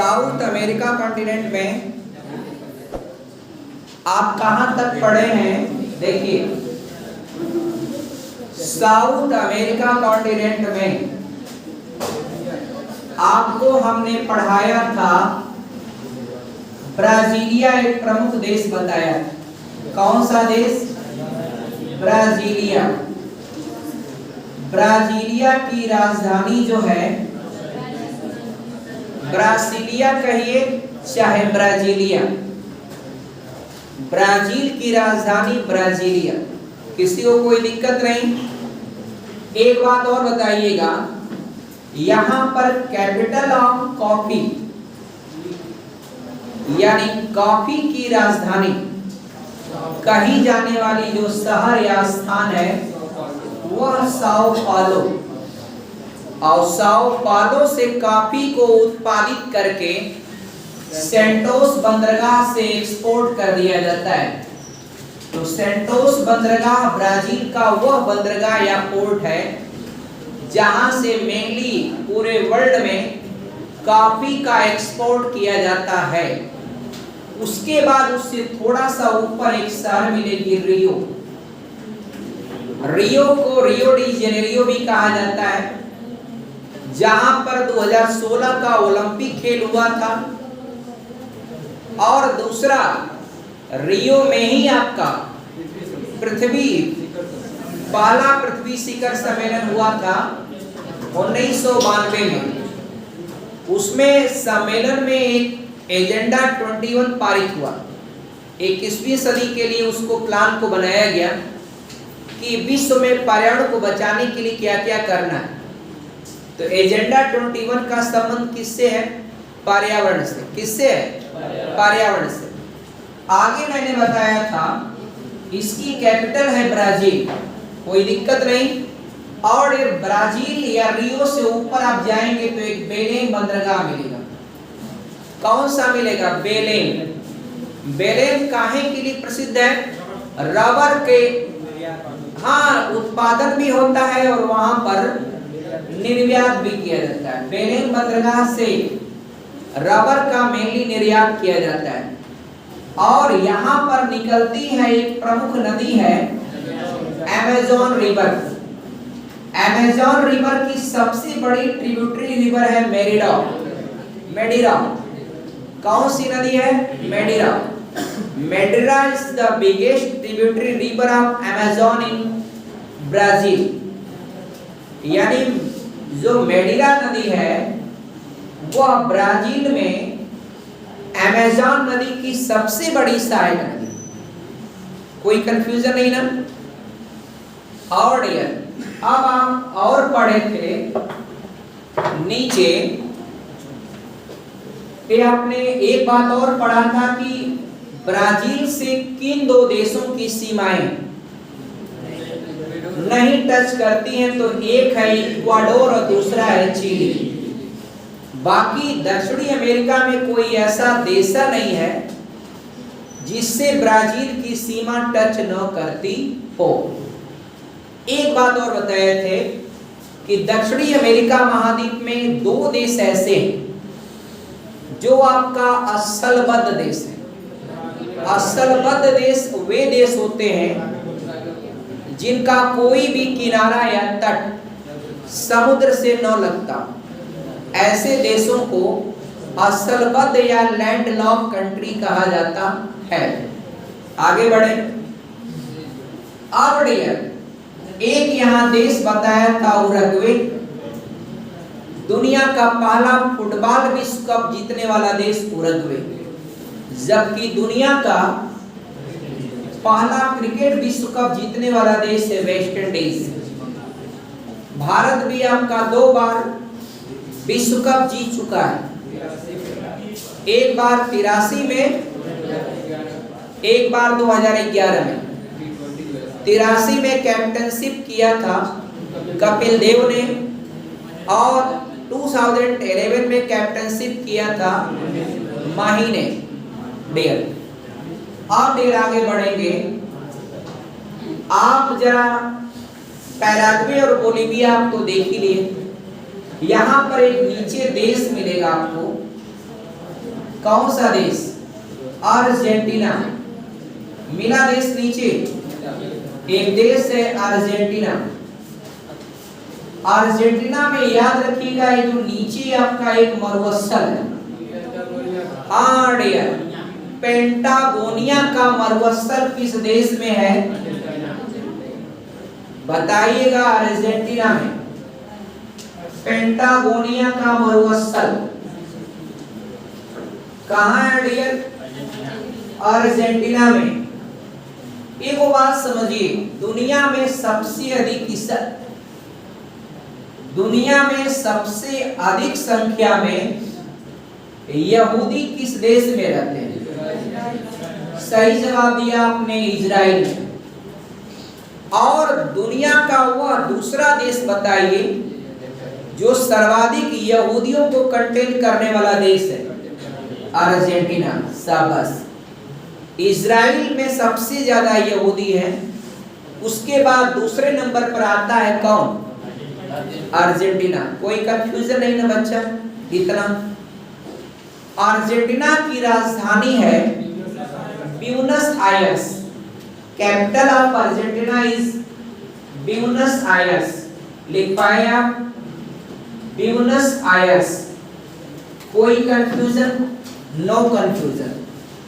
South America continent में आप कहां तक पढ़े हैं? देखिए, साउथ अमेरिका कॉन्टिनेंट में आपको हमने पढ़ाया था, ब्राजीलिया एक प्रमुख देश बताया। कौन सा देश? ब्राजीलिया। ब्राजीलिया की राजधानी जो है, ब्रासीलिया कहिए चाहे ब्राजीलिया, ब्राजील की राजधानी ब्राजीलिया। किसी को कोई दिक्कत नहीं। एक बात और बताइएगा, यहां पर कैपिटल ऑफ कॉफी यानी कॉफी की राजधानी कही जाने वाली जो शहर या स्थान है वह साओ पालो, और साओ पालो से कॉफी को उत्पादित करके सेंटोस बंदरगाह से एक्सपोर्ट कर दिया जाता है। तो सेंटोस बंदरगाह ब्राजील का वह बंदरगाह या पोर्ट है जहां से मेनली पूरे वर्ल्ड में कॉफी का एक्सपोर्ट किया जाता है। उसके बाद उससे थोड़ा सा ऊपर एक शहर मिलेगी, रियो। रियो को रियो डी जेनेरियो भी कहा जाता है, जहां पर 2016 का ओलंपिक खेल हुआ था। और दूसरा, रियो में ही आपका पहला पृथ्वी शिखर सम्मेलन हुआ था 1992 में। उसमें सम्मेलन में एक एजेंडा 21 पारित हुआ। 21वीं सदी के लिए उसको प्लान को बनाया गया कि विश्व में पर्यावरण को बचाने के लिए क्या क्या करना है। तो एजेंडा 21 का संबंध किससे है? पर्यावरण से। किससे है? पर्यावरण से। आगे मैंने बताया था इसकी कैपिटल है ब्राजील, कोई दिक्कत नहीं। और ये ब्राजील या रियो से ऊपर आप जाएंगे तो एक बेलेम बंदरगाह मिलेगा। कौन सा मिलेगा? बेलेम। बेलेम काहे के लिए प्रसिद्ध है? रबर के उत्पादन भी होता है और वहां पर निर्यात भी किया जाता है। बेलेम बंदरगाह से रबर का मेनली निर्यात किया जाता है। और यहाँ पर निकलती है एक प्रमुख नदी है अमेज़न रिवर। अमेज़न रिवर की सबसे बड़ी ट्रिब्यूटरी रिवर है मेडिरा। कौन सी नदी है? Madeira. Madeira is the biggest tributary river of Amazon in Brazil. यानी जो मेडिरा नदी है वह ब्राजील में अमेज़न नदी की सबसे बड़ी सहायक नदी। कोई कंफ्यूजन नहीं ना? और अब आप और पढ़े थे नीचे पे, आपने एक बात और पढ़ा था कि ब्राजील से किन दो देशों की सीमाएं नहीं टच करती हैं? तो एक है इक्वाडोर और दूसरा है चिली। बाकी दक्षिणी अमेरिका में कोई ऐसा देश नहीं है जिससे ब्राजील की सीमा टच न करती हो। एक बात और बताए थे कि दक्षिणी अमेरिका महाद्वीप में दो देश ऐसे हैं जो आपका स्थलबद्ध देश है। स्थलबद्ध देश वे देश होते हैं जिनका कोई भी किनारा या तट समुद्र से न लगता। ऐसे देशों को स्थलबद्ध या लैंडलॉक कंट्री कहा जाता है। आगे बढ़े। अब एक यहाँ देश बताया था उरुग्वे, दुनिया का पहला फुटबॉल विश्व कप जीतने वाला देश उरुग्वे। जबकि दुनिया का पहला क्रिकेट विश्व कप जीतने वाला देश है वेस्ट इंडीज। भारत भी आपका 2 बार विश्व कप जीत चुका है। एक बार 83 में, एक बार 2011 में। 83 में कैप्टनशिप किया था कपिल देव ने और 2011 में कैप्टनशिप किया था माही ने। आप आगे बढ़ेंगे। आप जरा पैराग्वे और बोलीविया आप तो देख ही लिए। यहाँ पर एक नीचे देश मिलेगा आपको कौन सा देश? अर्जेंटीना। मिला देश नीचे, एक देश है अर्जेंटीना। अर्जेंटीना में याद रखिएगा ये जो नीचे आपका एक मरुस्थल है, हाँ डियर, पेंटागोनिया का मरुस्थल किस देश में है? बताइएगा। अर्जेंटीना में पेंटागोनिया का मरुस्थल कहाँ है डियर? अर्जेंटीना में। एक बात समझिए, दुनिया में सबसे अधिक संख्या में यहूदी किस देश में रहते हैं? सही जवाब दिया आपने, इजराइल में। और दुनिया का वह दूसरा देश बताइए जो सर्वाधिक यहूदियों को कंटेन करने वाला देश है? अर्जेंटीना। शाबाश। इजराइल में सबसे ज्यादा यहूदी है, उसके बाद दूसरे नंबर पर आता है कौन? अर्जेंटीना। कोई कंफ्यूजन नहीं ना बच्चा? इतना। अर्जेंटीना की राजधानी है Buenos Aires. Capital of Argentina is Buenos Aires. लिख पाए आप? Buenos Aires. कोई कंफ्यूजन? No confusion.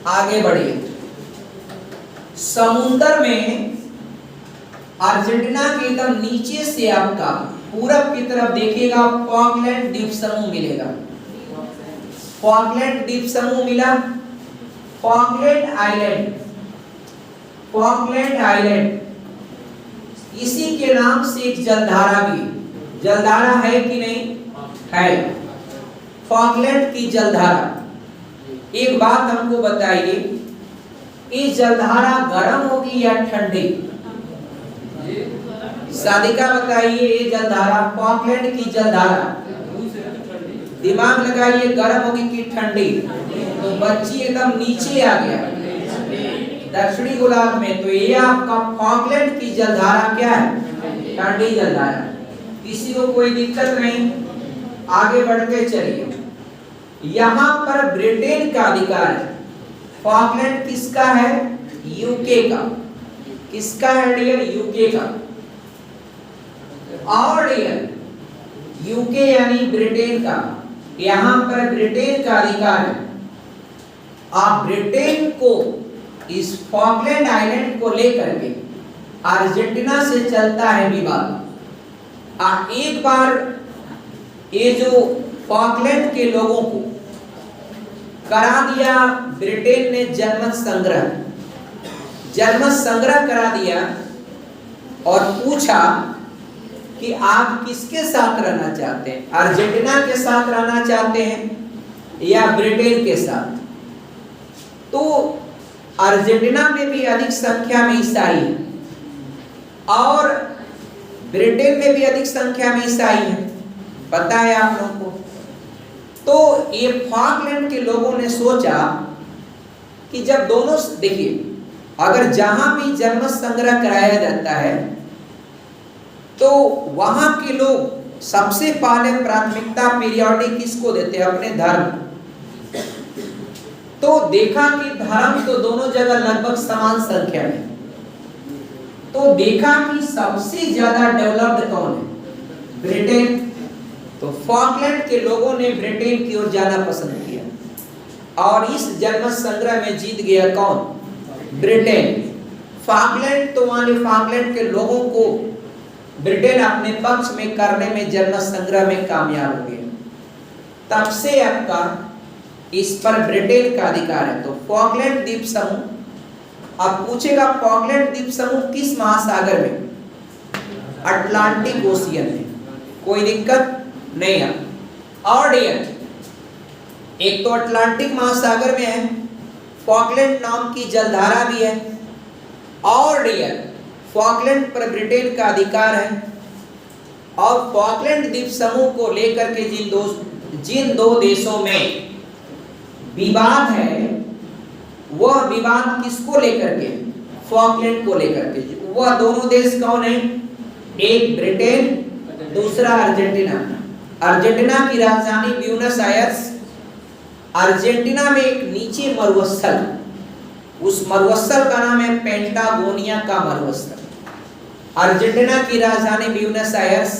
आगे बढ़िए। समुद्र में अर्जेंटीना के एकदम नीचे से आपका पूरब की तरफ देखिएगा, फॉकलैंड द्वीप समूह मिलेगा। फॉकलैंड द्वीप समूह मिला, फॉकलैंड आइलैंड। फॉकलैंड आइलैंड, इसी के नाम से एक जलधारा भी, जलधारा है कि नहीं है? फॉकलैंड की जलधारा। एक बात हमको बताइए, ये जलधारा गर्म होगी या ठंडी? सादिका बताइए, ये जलधारा फॉकलैंड की जलधारा दिमाग लगाइए, गर्म होगी कि ठंडी? तो बच्ची एकदम नीचे आ गया दक्षिणी गोलार्ध में, तो ये आपका फॉकलैंड की जलधारा क्या है? ठंडी जलधारा। किसी को कोई दिक्कत नहीं? आगे बढ़ते चलिए। यहाँ पर ब्रिटेन का अधिकार है। फॉकलैंड किसका है? यूके का। किसका है डियर? यूके का। और डियर यूके यानी ब्रिटेन का, यहाँ पर ब्रिटेन का अधिकार है। आप ब्रिटेन को इस फॉकलैंड आइलैंड को लेकर के अर्जेंटीना से चलता है विवाद। एक बार ये जो फॉकलैंड के लोगों को करा दिया ब्रिटेन ने जनमत संग्रह करा दिया और पूछा कि आप किसके साथ रहना चाहते हैं? अर्जेंटीना के साथ रहना चाहते हैं या ब्रिटेन के साथ? तो अर्जेंटीना में भी अधिक संख्या में ईसाई है और ब्रिटेन में भी अधिक संख्या में ईसाई है, पता है आप लोगों को। तो ये फॉकलैंड के लोगों ने सोचा कि जब दोनों, देखिए, अगर जहां भी जन्म संग्रह कराया जाता है तो वहां के लोग सबसे पहले प्राथमिकता पीरियोडिक किसको देते हैं? अपने धर्म। तो देखा कि धर्म तो दोनों जगह लगभग समान संख्या में, तो देखा कि सबसे ज्यादा डेवलप्ड कौन है? ब्रिटेन। तो फॉकलैंड के लोगों ने ब्रिटेन की ओर जाना पसंद किया और इस जन्म संग्रह में जीत गया कौन? ब्रिटेन। फॉकलैंड, तो वहां फॉकलैंड के लोगों को ब्रिटेन अपने पक्ष में करने में जन्म संग्रह में कामयाब हो गया। तब से आपका इस पर ब्रिटेन का अधिकार है। तो फॉकलैंड द्वीप समूह, अब पूछेगा फॉकलैंड द्वीप समूह किस महासागर में? अटलांटिक ओशियन में। कोई दिक्कत नहीं है। और डियर, एक तो अटलांटिक महासागर में है, फॉकलैंड नाम की जलधारा भी है, और डियर फॉकलैंड पर ब्रिटेन का अधिकार है। और फॉकलैंड द्वीप समूह को लेकर के जिन दो देशों में विवाद है, वह विवाद किसको लेकर के? फॉकलैंड को लेकर के। वह दोनों देश कौन है? एक ब्रिटेन, दूसरा अर्जेंटीना। अर्जेंटीना की राजधानी ब्यूनस आयर्स अर्जेंटीना में एक नीचे मरुस्थल, उस मरुस्थल का नाम है पेंटागोनिया का मरुस्थल। अर्जेंटीना की राजधानी ब्यूनस आयर्स।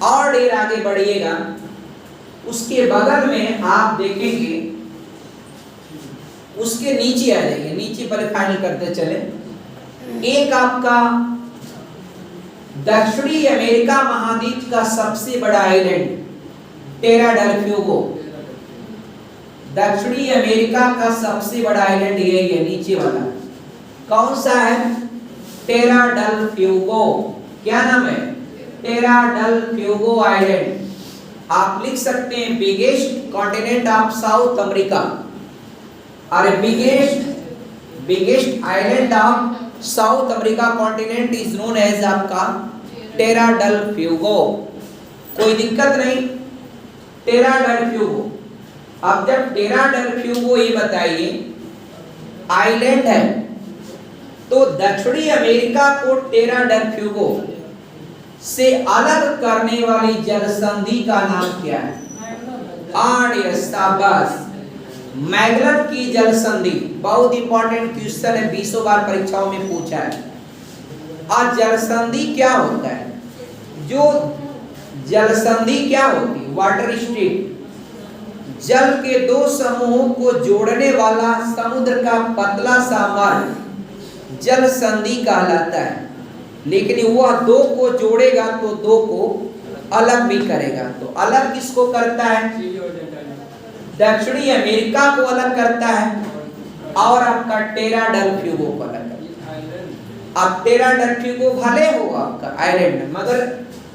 और देर आगे बढ़िएगा, उसके बगल में आप देखेंगे, उसके नीचे आ जाइए, नीचे पहले फाइनल करते चले। एक आपका दक्षिणी अमेरिका महाद्वीप का सबसे बड़ा आइलैंड टेरा डेल फ्यूगो। दक्षिणी अमेरिका का सबसे बड़ा आइलैंड यही है, नीचे वाला। कौन सा है? Tierra del Fuego. क्या नाम है? Tierra del Fuego island. आप लिख सकते हैं biggest continent of South America, और biggest island of South America continent is known as आपका टेरा डेल फ्यूगो। कोई दिक्कत नहीं, टेरा डेल फ्यूगो। अब जब टेरा डेल फ्यूगो ये बताइए आइलैंड है, तो दक्षिणी अमेरिका को टेरा डेल फ्यूगो से अलग करने वाली जल संधि का नाम क्या है? शाबाश, मैगलन की जल संधि। बहुत इंपॉर्टेंट क्वेश्चन है, 20 बार परीक्षाओं में पूछा है। आज जल संधि क्या होता है? जो जल संधि क्या होती है? वाटर स्ट्रीट, जल के दो समूहों को जोड़ने वाला समुद्र का पतला सा मार्ग जल संधि कहलाता है। लेकिन वह दो को जोड़ेगा तो दो को अलग भी करेगा। तो अलग किसको करता है? दक्षिणी अमेरिका को अलग करता है, और आपका टेरा डेल फ्यूगो को अलग करता है। अब टेरा डेल फ्यूगो भले हो आपका आइलैंड, मगर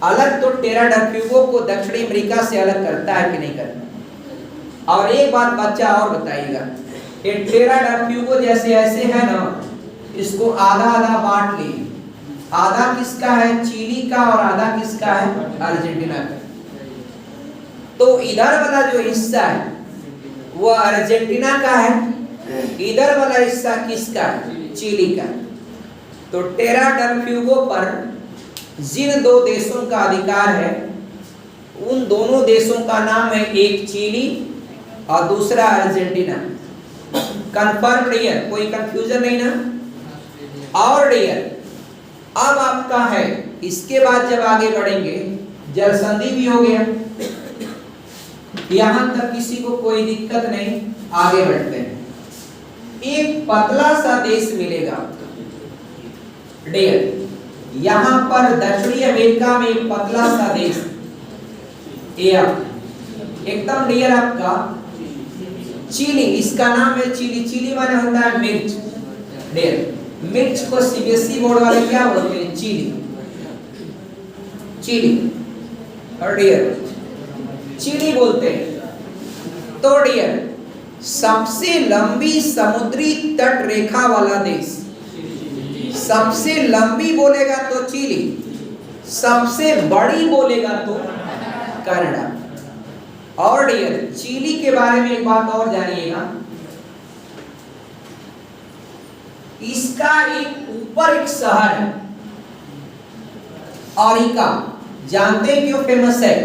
अलग तो टेरा डेल फ्यूगो को दक्षिणी अमेरिका से अलग करता है कि नहीं करता? और एक बात बच्चा और बताइएगा, ये टेरा डेल फ्यूगो जैसे ऐसे है ना, इसको आधा आधा बांट ली। आधा किसका है? चिली का, और आधा किसका है? अर्जेंटीना का। तो इधर वाला जो हिस्सा है वो अर्जेंटीना का है, इधर वाला हिस्सा किसका है? चिली का। तो टेरा डेल फ्यूगो पर जिन दो देशों का अधिकार है, उन दोनों देशों का नाम है, एक चिली और दूसरा अर्जेंटीना। कंफर्म डियर, कोई कंफ्यूजन नहीं ना? और डियर अब आपका है, इसके बाद जब आगे बढ़ेंगे, जल संधि भी हो गया, यहां तक किसी को कोई दिक्कत नहीं। आगे बढ़ते हैं, एक पतला सा देश मिलेगा डियर, यहां पर दक्षिणी अमेरिका में एक पतला सा देश, एकदम डियर आपका चिली, इसका नाम है चिली। चिली माने होता है मिर्च डियर। मिर्च को सीबीएसई बोर्ड वाले क्या बोलते हैं? चिली। चिली और डियर चिली बोलते हैं। तो डियर सबसे लंबी समुद्री तट रेखा वाला देश, सबसे लंबी बोलेगा तो चिली, सबसे बड़ी बोलेगा तो कनाडा। और डियर चिली के बारे में एक बात और जानिएगा, इसका एक ऊपर एक शहर है अरिका। जानते हैं क्यों फेमस है?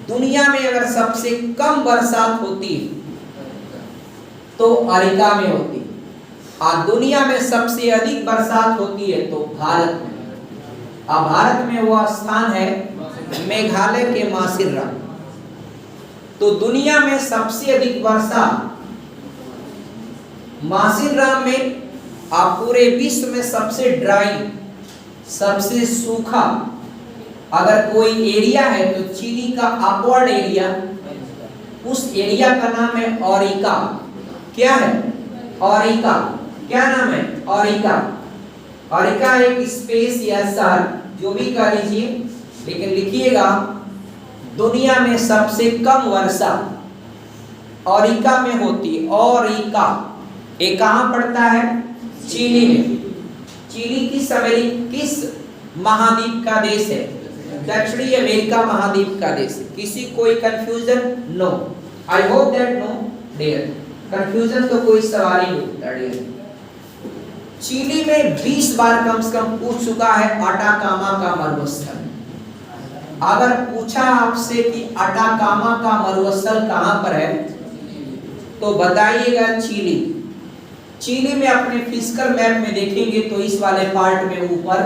दुनिया में अगर सबसे कम बरसात होती है तो अरिका में होती है, और दुनिया में सबसे अधिक बरसात होती है तो भारत में। और भारत में वह स्थान है मेघालय के मासिरराम। तो दुनिया में सबसे अधिक वर्षा मासिरराम में, आप पूरे विश्व में सबसे ड्राई, सबसे सूखा अगर कोई एरिया है तो चिली का अपवर्ड एरिया, उस एरिया का नाम है ओरिका। क्या है? ओरिका। क्या नाम है? ओरिका। ओरिका एक स्पेस या शहर जो भी कह लीजिए, लेकिन लिखिएगा दुनिया में सबसे कम वर्षा ओरिका में होती है। ओरिका ये कहाँ पड़ता है? चिली में। चिली किस महाद्वीप का देश है? दक्षिणी अमेरिका महाद्वीप का देश। किसी कोई confusion? No, I hope that no dear, confusion तो कोई सवाल ही नहीं उठता डियर। चिली में 20 बार कम से कम पूछ चुका है अटाकामा का मरुस्थल। अगर पूछा आपसे कि अटाकामा का मरुस्थल कहां पर है तो बताइएगा चिली। चिली में अपने फिजिकल मैप में देखेंगे तो इस वाले पार्ट में ऊपर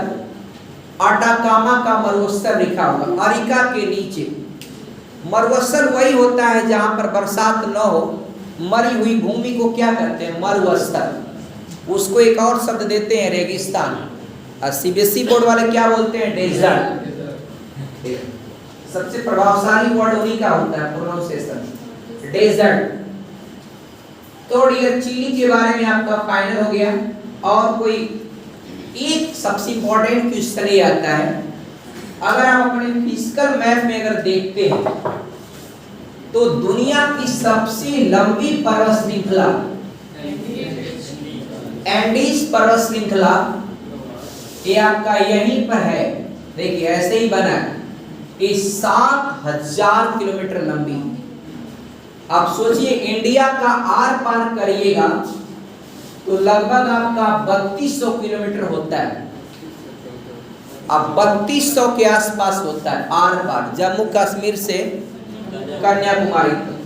अटाकामा का मरुस्थल लिखा होगा। अरिका के नीचे मरुस्थल वही होता है जहां पर बरसात न हो, मरी हुई भूमि को क्या कहते हैं? मरुस्थल। उसको एक और शब्द देते हैं रेगिस्तान। और सीबीएसई बोर्ड वाले क्या बोलते हैं? डेजर्ट। सबसे प्रभावशाली वर्ड उन्हीं का होता है प्रोनाउंसिएशन, डेजर्ट। तो डियर चिली के बारे में आपका फाइनल हो गया। और कोई एक सबसे इंपॉर्टेंट क्वेश्चन ये आता है, अगर आप अपने फिजिकल मैप में अगर देखते हैं तो दुनिया की सबसे लंबी पर्वत श्रृंखला एंडीज पर्वत श्रृंखला ये आपका यहीं पर है। देखिए ऐसे ही बना है, ये 7000 किलोमीटर लंबी। आप सोचिए इंडिया का आर पार करिएगा तो लगभग आपका 3200 किलोमीटर होता है। अब 3200 के आसपास होता है आर पार, जम्मू कश्मीर से कन्याकुमारी तक।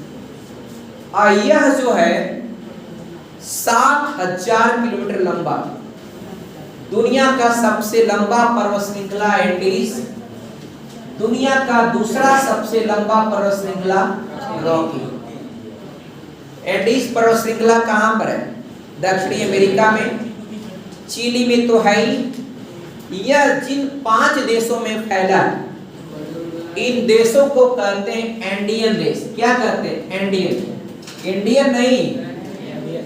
यह जो है 7000 किलोमीटर लंबा दुनिया का सबसे लंबा पर्वत श्रृंखला एंडीज, दुनिया का दूसरा सबसे लंबा पर्वत श्रृंखला रॉकी। एंडीज पर्वत श्रृंखला कहां पर है? दक्षिणी अमेरिका में, चिली में तो है ही। यह जिन 5 देशों में फैला है, इन देशों को कहते हैं एंडियन देश। क्या कहते हैं? एंडियन। इंडियन नहीं,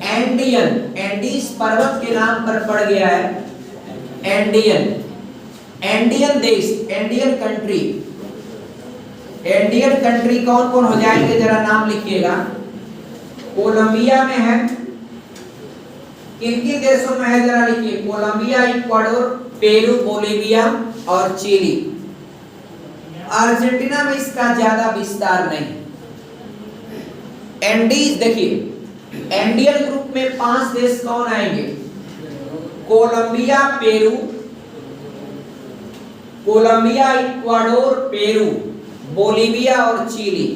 एंडियन। एंडीज पर्वत के नाम पर पड़ गया है एंडियन। एंडियन देश, एंडियन कंट्री। एंडियन कंट्री कौन कौन हो जाएंगे जरा नाम लिखिएगा। कोलंबिया में है, किन किन देशों में है जरा लिखिए। कोलंबिया, इक्वाडोर, पेरू, बोलिविया और चिली। अर्जेंटीना में इसका ज्यादा विस्तार नहीं। एंडीज देखिए, एंडियन ग्रुप में 5 देश कौन आएंगे? Colombia, Peru, Colombia, Ecuador, Peru, Bolivia और Chile.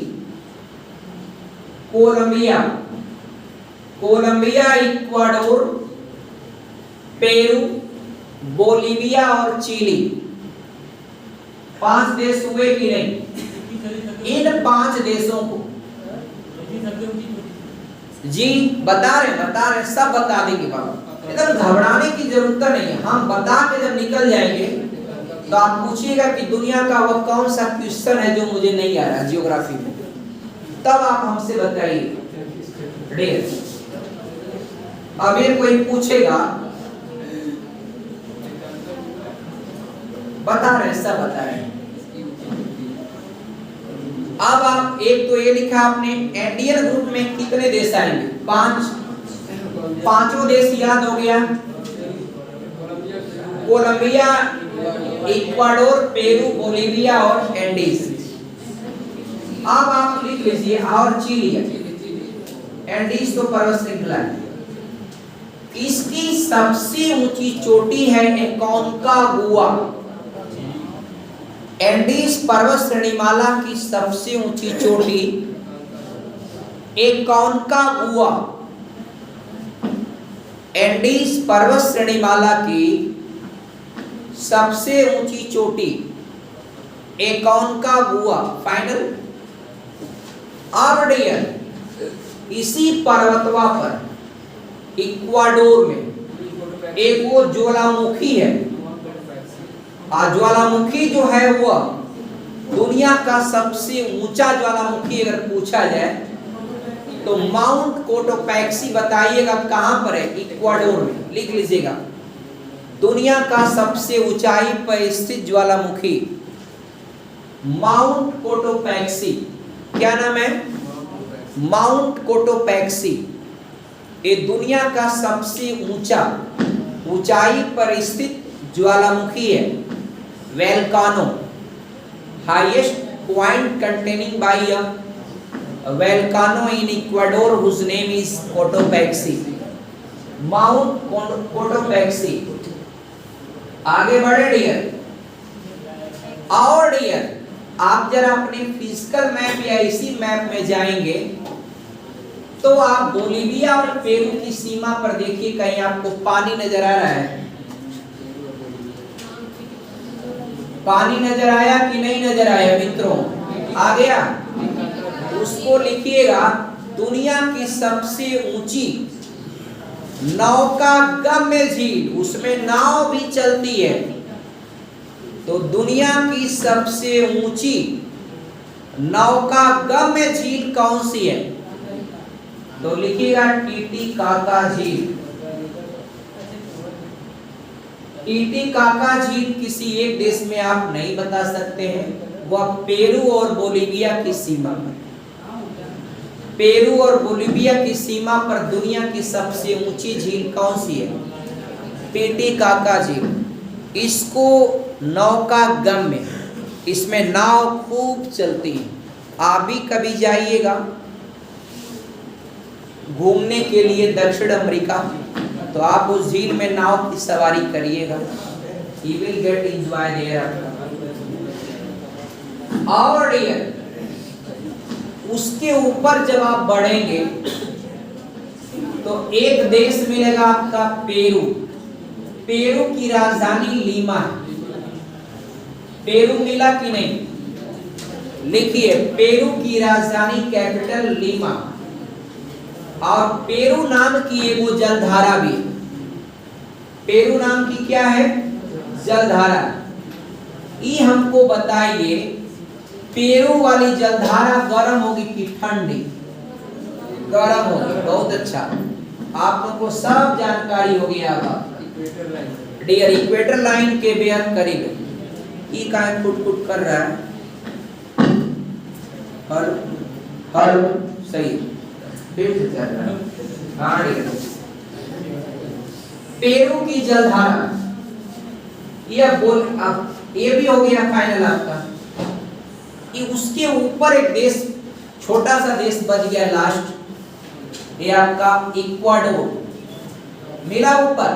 Colombia, Colombia, Ecuador, Peru, Bolivia और चिली। 5 देश हुए कि नहीं? इन 5 देशों को जी बता रहे सब बता देंगे बाबा, एकदम घबराने की जरूरत नहीं है। हम बता के जब निकल जाएंगे तो आप पूछिएगा कि दुनिया का वह कौन सा क्वेश्चन है जो मुझे नहीं आ रहा ज्योग्राफी में, तब आप हमसे बताइए। अब ये कोई पूछेगा, बता रहे सब बता रहे। अब आप एक तो ये लिखा आपने एंडियन ग्रुप में कितने देश आएंगे? 5। पांचों देश याद हो गया। कोलंबिया, इक्वाडोर, पेरू, बोलिविया और एंडीज। अब आप लिख लीजिए और चिली। एंडीज तो पर्वत श्रृंखला है, इसकी सबसे ऊंची चोटी है एकोनकागुआ। एंडीज पर्वत श्रेणीमाला की सबसे ऊंची चोटी एकोनकागुआ। एंडीज पर्वत श्रेणीमाला की सबसे ऊंची चोटी एकोनकागुआ। फाइनल। आर्डियन इसी पर्वतवा पर इक्वाडोर में एक वो ज्वालामुखी है। ज्वालामुखी जो है वह दुनिया का सबसे ऊंचा ज्वालामुखी अगर पूछा जाए तो माउंट कोटोपैक्सी बताइएगा कहां पर है? इक्वाडोर में। लिख लीजिएगा, दुनिया का सबसे ऊंचाई पर स्थित ज्वालामुखी माउंट कोटोपैक्सी। क्या नाम है? Mount Cotopaxi. ये दुनिया का सबसे ऊंचाई पर स्थित ज्वालामुखी है। Volcano, highest point containing by a volcano in Ecuador whose name is Cotopaxi. Mount Cotopaxi. आगे बढ़े डियर। और डियर आप जरा अपने फिजिकल मैप या इसी मैप में जाएंगे तो आप बोलीविया और पेरू की सीमा पर देखिए, कहीं आपको पानी नजर आ रहा है? पानी नजर आया कि नहीं नजर आया मित्रों? आ गया। उसको लिखिएगा, दुनिया की सबसे ऊंची नौका गम्य झील, उसमें नाव भी चलती है। तो दुनिया की सबसे ऊंची नौका गम्य झील कौन सी है? तो लिखिएगा टीटीकाका झील। टीटीकाका झील किसी एक देश में आप नहीं बता सकते हैं, वह पेरू और बोलीविया की सीमा पर। पेरू और बोलीविया की सीमा पर दुनिया की सबसे ऊंची झील कौन सी है? टीटीकाका झील। इसको नौका गम्य, इसमें नाव खूब चलती है। आप भी कभी जाइएगा घूमने के लिए दक्षिण अमेरिका, तो आप उस झील में नाव की सवारी करिएगा, you will get enjoy there। और डियर, उसके ऊपर जब आप बढ़ेंगे तो एक देश मिलेगा आपका पेरू। पेरू की राजधानी लीमा है। पेरू मिला कि नहीं? लिखिए, पेरू की राजधानी कैपिटल लीमा। और पेरू नाम की एगो जलधारा भी। पेरू नाम की क्या है? जलधारा। ये हमको बताइए, पेरू वाली जलधारा गर्म होगी कि ठंडी? गर्म होगी। बहुत अच्छा, आप लोगों को सब जानकारी हो गया होगा। डियर, इक्वेटर लाइन के बेहद करीब। ये काहे कुट-कुट कर रहा है? हर सही पेरू की जलधारा, यह बोल, अब ये भी हो गया फाइनल आपका। कि उसके ऊपर एक देश, छोटा सा देश बच गया लास्ट, ये आपका इक्वाडोर मिला ऊपर।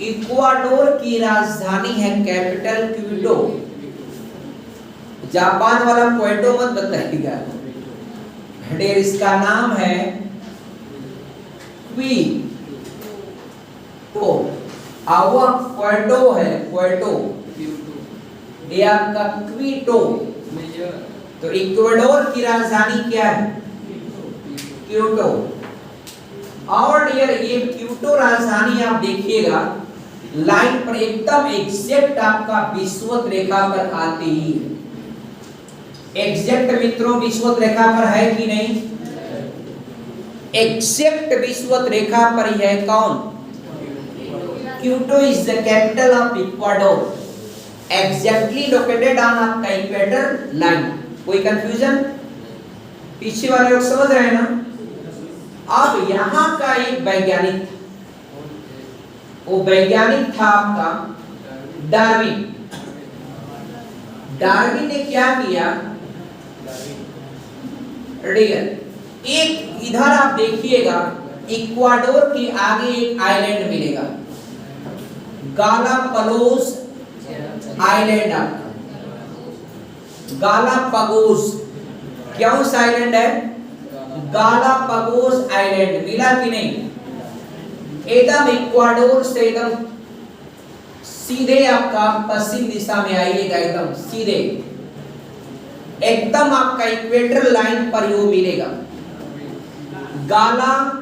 इक्वाडोर की राजधानी है कैपिटल क्विटो। जापान वाला क्वेटो मत बताइएगा, ढेर इसका नाम है क्वीटो। आवा क्वेटो है, क्वेटो, ये आपका क्वीटो। तो इक्वाडोर की राजधानी क्या है? क्योटो। और डियर, ये क्योटो राजधानी आप देखिएगा लाइन पर एकदम एग्जैक्ट आपका विषुवत रेखा पर आती ही। एग्जैक्ट मित्रों विषुवत रेखा पर है कि नहीं? एग्जैक्ट विषुवत रेखा पर ही है कौन? Kyoto is the capital of Ecuador, exactly located on आपका इक्वेटर लाइन। कोई कंफ्यूजन? पीछे वाले लोग समझ रहे हैं ना? अब यहाँ का एक वैज्ञानिक, वो वैज्ञानिक था आपका डार्विन। डार्विन ने क्या किया? एक इधर आप देखिएगा, इक्वाडोर के आगे एक आइलैंड मिलेगा, गालापागोस आइलैंड। आपका गालापागोस कौन सा आइलैंड है? गालापागोस आइलैंड मिला कि नहीं? एकदम इक्वाडोर से एकदम सीधे आपका पश्चिम दिशा में आइएगा, एकदम सीधे, एकदम आपका इक्वेटर लाइन पर वो मिलेगा। गालापागोस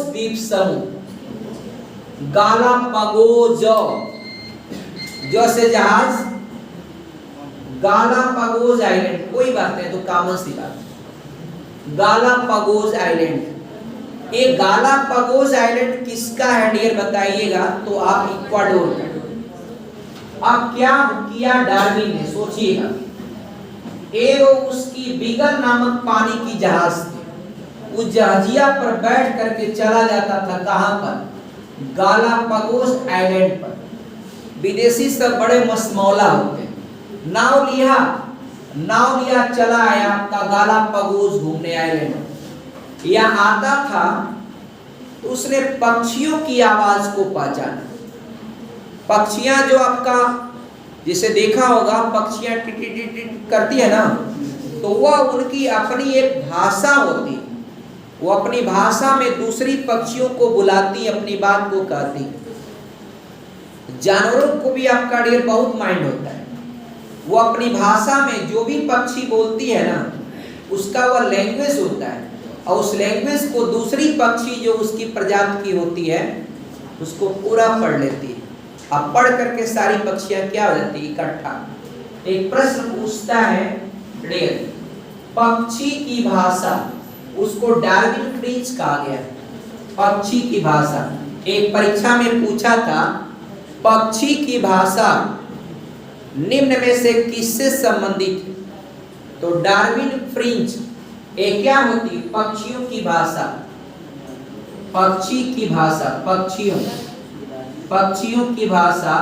द्वीप समूह, गालापागोस, जो से जहाज, गालापागोस आइलैंड, कोई बात नहीं, तो कॉमन सी बात। गालापागोस आइलैंड, ये गालापागोस आइलैंड किसका है डियर बताइएगा? तो आप इक्वाडोर का। अब क्या किया डार्विन ने, सोचिएगा। उसकी बीगल नामक पानी की जहाज थी, उस जहाजिया पर बैठ करके चला जाता था कहां पर? गालापागोस आइलैंड पर। विदेशी सब बड़े मसमौला होते हैं। नाव लिया चला आया आपका गालापागोस घूमने आइलैंड। यहाँ आता था तो उसने पक्षियों की आवाज को पहचाना। पक्षियां जो आपका, जिसे देखा होगा, पक्षियां टिट टिट टिट करती है ना, तो वह उनकी अपनी एक भाषा होती, वो अपनी भाषा में दूसरी पक्षियों को बुलाती, अपनी बात को कहती। जानवरों को भी आपका डियर बहुत माइंड होता है, वो अपनी भाषा में जो भी पक्षी बोलती है ना, उसका वह लैंग्वेज होता है, और उस लैंग्वेज को दूसरी पक्षी जो उसकी प्रजाति की होती है उसको पूरा पढ़ लेती है। अब पढ़ करके सारी पक्षियां क्या हो जाती है, इकट्ठा। एक प्रश्न पूछता है डियर, पक्षी की भाषा, उसको डार्विन फ्रिंच कहा गया। पक्षी की भाषा, एक परीक्षा में पूछा था, पक्षी की भाषा निम्न में से किससे संबंधित है? तो डार्विन फ्रिंच एक क्या होती, पक्षियों की भाषा, पक्षी की भाषा, पक्षियों की भाषा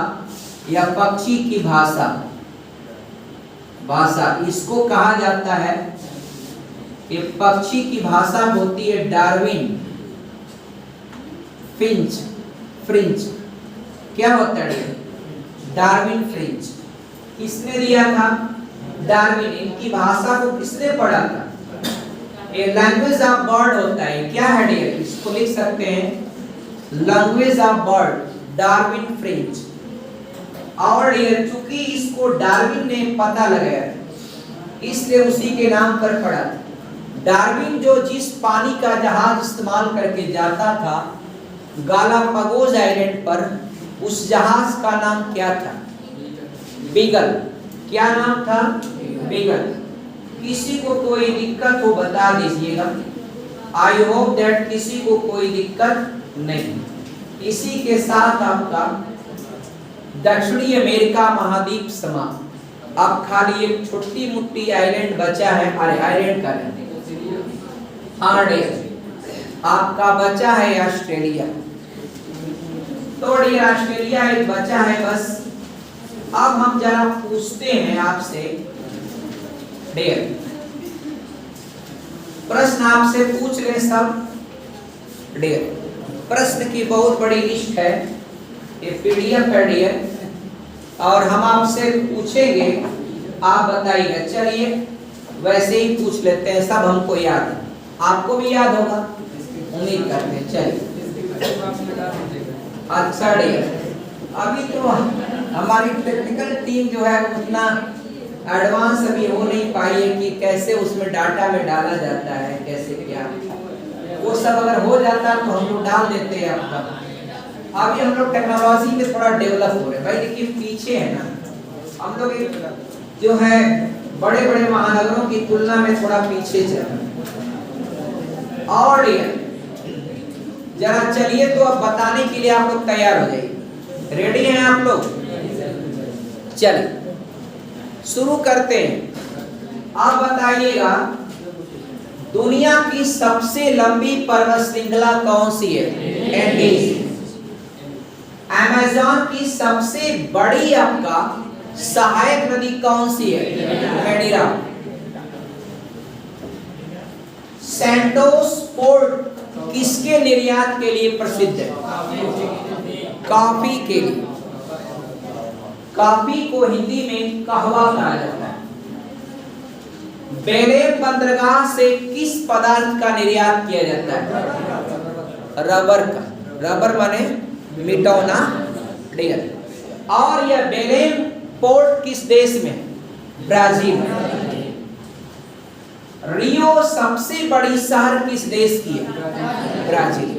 या पक्षी की भाषा, इसको कहा जाता है, ये पक्षी की भाषा होती है डार्विन फ्रिंच। क्या होता है डार्विन फ्रिंच? किसने दिया था? डार्विन। इनकी भाषा को किसने पढ़ा था? ये लैंग्वेज ऑफ बर्ड होता है, क्या है डियर, इसको लिख सकते हैं language of bird, Darwin fringe. और डियर चूंकि इसको डार्विन ने पता लगाया इसलिए उसी के नाम पर पड़ा। डार्विन जो जिस पानी का जहाज इस्तेमाल करके जाता था गालापागोस आइलैंड पर, उस जहाज का नाम क्या था? बीगल। क्या नाम था? बीगल। किसी को कोई दिक्कत हो बता दीजिएगा। आई होप दैट किसी को कोई दिक्कत नहीं। इसी के साथ आपका दक्षिणी अमेरिका महाद्वीप समाप्त। अब खाली एक छोटी मोटी आइलैंड बचा है, अरे आइलैंड का आपका बचा है ऑस्ट्रेलिया। तो डियर ऑस्ट्रेलिया एक बचा है बस। अब हम जरा पूछते हैं आपसे डियर, प्रश्न आपसे पूछ रहे सब डियर। प्रश्न की बहुत बड़ी लिस्ट है, ये पीडीएफ है डियर, और हम आपसे पूछेंगे, आप बताइएगा। चलिए वैसे ही पूछ लेते हैं, सब हमको याद है, आपको भी याद होगा उम्मीद करते हैं। चलिए अच्छा डियर, अभी तो हमारी टेक्निकल टीम जो है उतना एडवांस अभी हो नहीं पाई है कि कैसे उसमें डाटा में डाला जाता है, कैसे क्या। वो सब अगर हो जाता तो हम लोग डाल देते हैं आपका। अभी हम लोग टेक्नोलॉजी में थोड़ा डेवलप हो रहे हैं भाई, देखिए पीछे है ना हम लोग, जो है बड़े बड़े महानगरों की तुलना में थोड़ा पीछे चल रहे हैं। और जरा चलिए तो अब बताने के लिए आप लोग तैयार हो जाइए। रेडी हैं आप लोग? चलिए शुरू करते हैं। आप बताइएगा दुनिया की सबसे लंबी पर्वत श्रृंखला कौन सी है? एंडीज। अमेज़न की सबसे बड़ी आपका सहायक नदी कौन सी है? मेडिरा। सैंटोस पोर्ट किसके निर्यात के लिए प्रसिद्ध है? कॉफी के लिए। कॉफी को हिंदी में कहवा कहा जाता है। बेलेम बंदरगाह से किस पदार्थ का निर्यात किया जाता है? रबर का। रबर माने मिटौना डियर। और यह बेलेम पोर्ट किस देश में? ब्राजील। रियो सबसे बड़ी शहर किस देश की है? ब्राजील।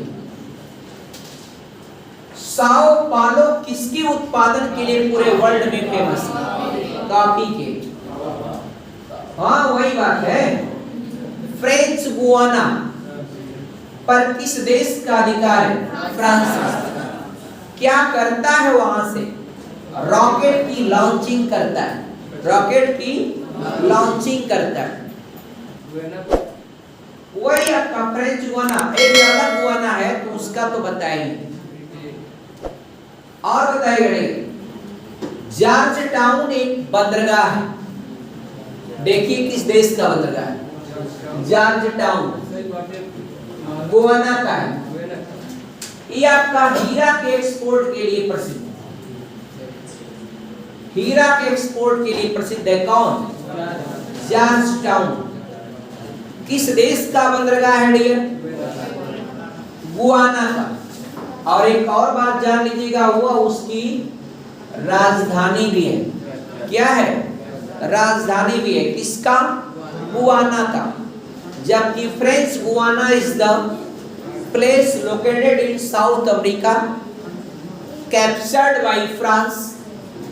साओ पालो किसके उत्पादन के लिए पूरे वर्ल्ड में फेमस है? कॉफी के। हाँ वही बात है। फ्रेंच गुआना पर किस देश का अधिकार है? फ्रांस। क्या करता है वहां से? रॉकेट की लॉन्चिंग करता है। रॉकेट की लॉन्चिंग करता है। वही आपका फ्रेंच गुआना। एक अलग गुआना है तो उसका तो बताएंगे। और बताइए जॉर्ज टाउन एक बंदरगाह है, देखिए किस देश का बंदरगाह है? जॉर्ज टाउन गुआना का है। ये आपका हीरा के एक्सपोर्ट के लिए प्रसिद्ध है। हीरा के एक्सपोर्ट के लिए प्रसिद्ध है कौन? जॉर्ज टाउन किस देश का बंदरगाह है डियर? गुयाना का। और एक और बात जान लीजिएगा, वो उसकी राजधानी भी है। क्या है? राजधानी भी है। किसका? गुयाना का। जबकि French Guiana is the place located in south Africa, captured by France,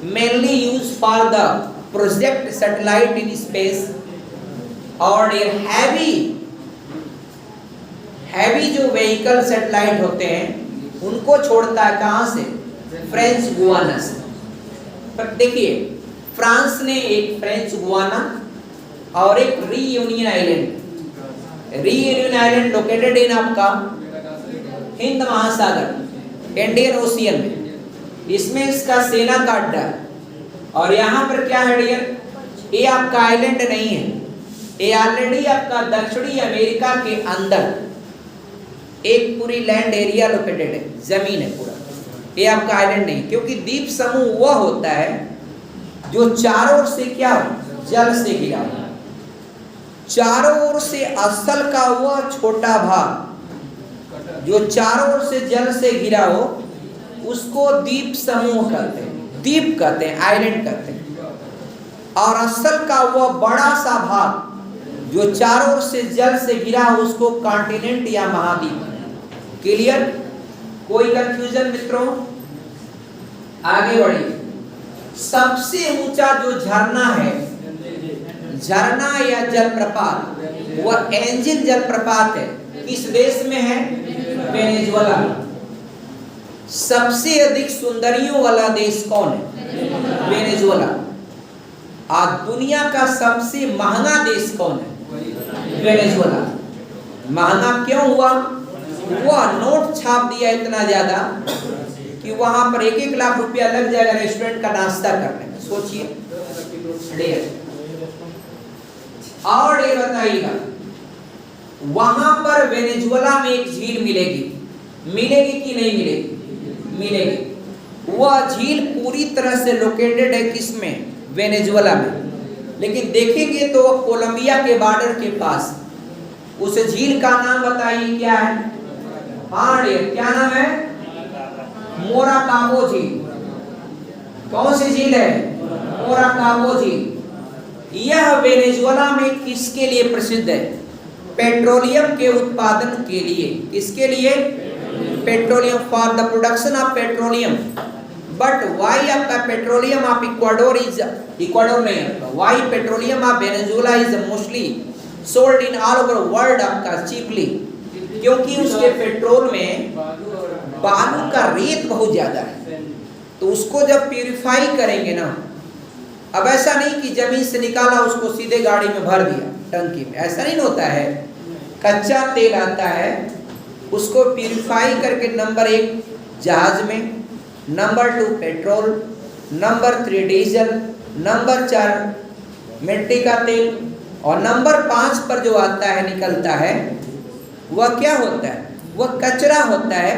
mainly used for the project satellite in space। और ये हैवी जो व्हीकल सैटेलाइट होते हैं उनको छोड़ता है कहां से? फ्रेंच गुयाना से। पर देखिए, फ्रांस ने एक फ्रेंच गुयाना और एक reunion island. Reunion island located in आपका हिंद महासागर, इंडियन ओशियन में। इसमें इसका सेना का अड्डा है। और यहाँ पर क्या है डियर? ये आपका आइलैंड नहीं है, ये ऑलरेडी आपका दक्षिणी अमेरिका के अंदर एक पूरी लैंड एरिया लोकेटेड है, जमीन है पूरा। ये आपका आइलैंड नहीं, क्योंकि द्वीप समूह वह होता है जो चारों ओर से क्या हो? जल से घिरा हो। चारों ओर से असल का वह छोटा भाग जो चारों ओर से जल से घिरा हो उसको द्वीप समूह कहते हैं, द्वीप कहते हैं, आइलैंड कहते हैं। और असल का वह बड़ा सा भाग जो चारों ओर से जल से घिरा हो उसको कॉन्टिनेंट या महाद्वीप। क्लियर? कोई कंफ्यूजन मित्रों? आगे बढ़िए। सबसे ऊंचा जो झरना है, झरना या जलप्रपात, वह एंजिल जलप्रपात है। किस देश में है? वेनेजुएला। सबसे अधिक सुंदरियों वाला देश कौन है? वेनेजुएला। आज दुनिया का सबसे महंगा देश कौन है? वेनेजुएला। महंगा क्यों हुआ? वह नोट छाप दिया इतना ज्यादा कि वहां पर 1-1 लाख रुपया लग जाएगा रेस्टोरेंट का नाश्ता करने में। सोचिए। और ये बताइएगा, वहां पर वेनेजुएला में एक झील मिलेगी, मिलेगी कि नहीं मिलेगी? मिलेगी। वह झील पूरी तरह से लोकेटेड है किसमें? वेनेजुएला में। लेकिन देखेंगे तो वह कोलंबिया के बॉर्डर के पास। उस झील का नाम बताइए क्या है? हाँ डियर, क्या नाम है? मोराकाबो झील। कौन सी झील है? मोराकाबो झील। यह वेनेजुएला में किसके लिए प्रसिद्ध है? पेट्रोलियम के उत्पादन के लिए। किसके लिए? Petroleum, for the production of petroleum. But why आपका petroleum of Ecuador is, Ecuador नहीं है, why petroleum of Venezuela is mostly sold in all over world आपका चीपली। क्योंकि उसके पेट्रोल में बालू का रेत बहुत ज्यादा है, तो उसको जब प्यूरिफाई करेंगे ना, अब ऐसा नहीं कि जमीन से निकाला उसको सीधे गाड़ी में भर दिया टंकी में, ऐसा नहीं होता है। कच्चा तेल आता है, उसको प्यूरिफाई करके नंबर 1 जहाज में, number 2 petrol, number 3 diesel, number 4 मिट्टी का तेल, और नंबर 5 पर जो आता है, निकलता है, वह क्या होता है? वह कचरा होता है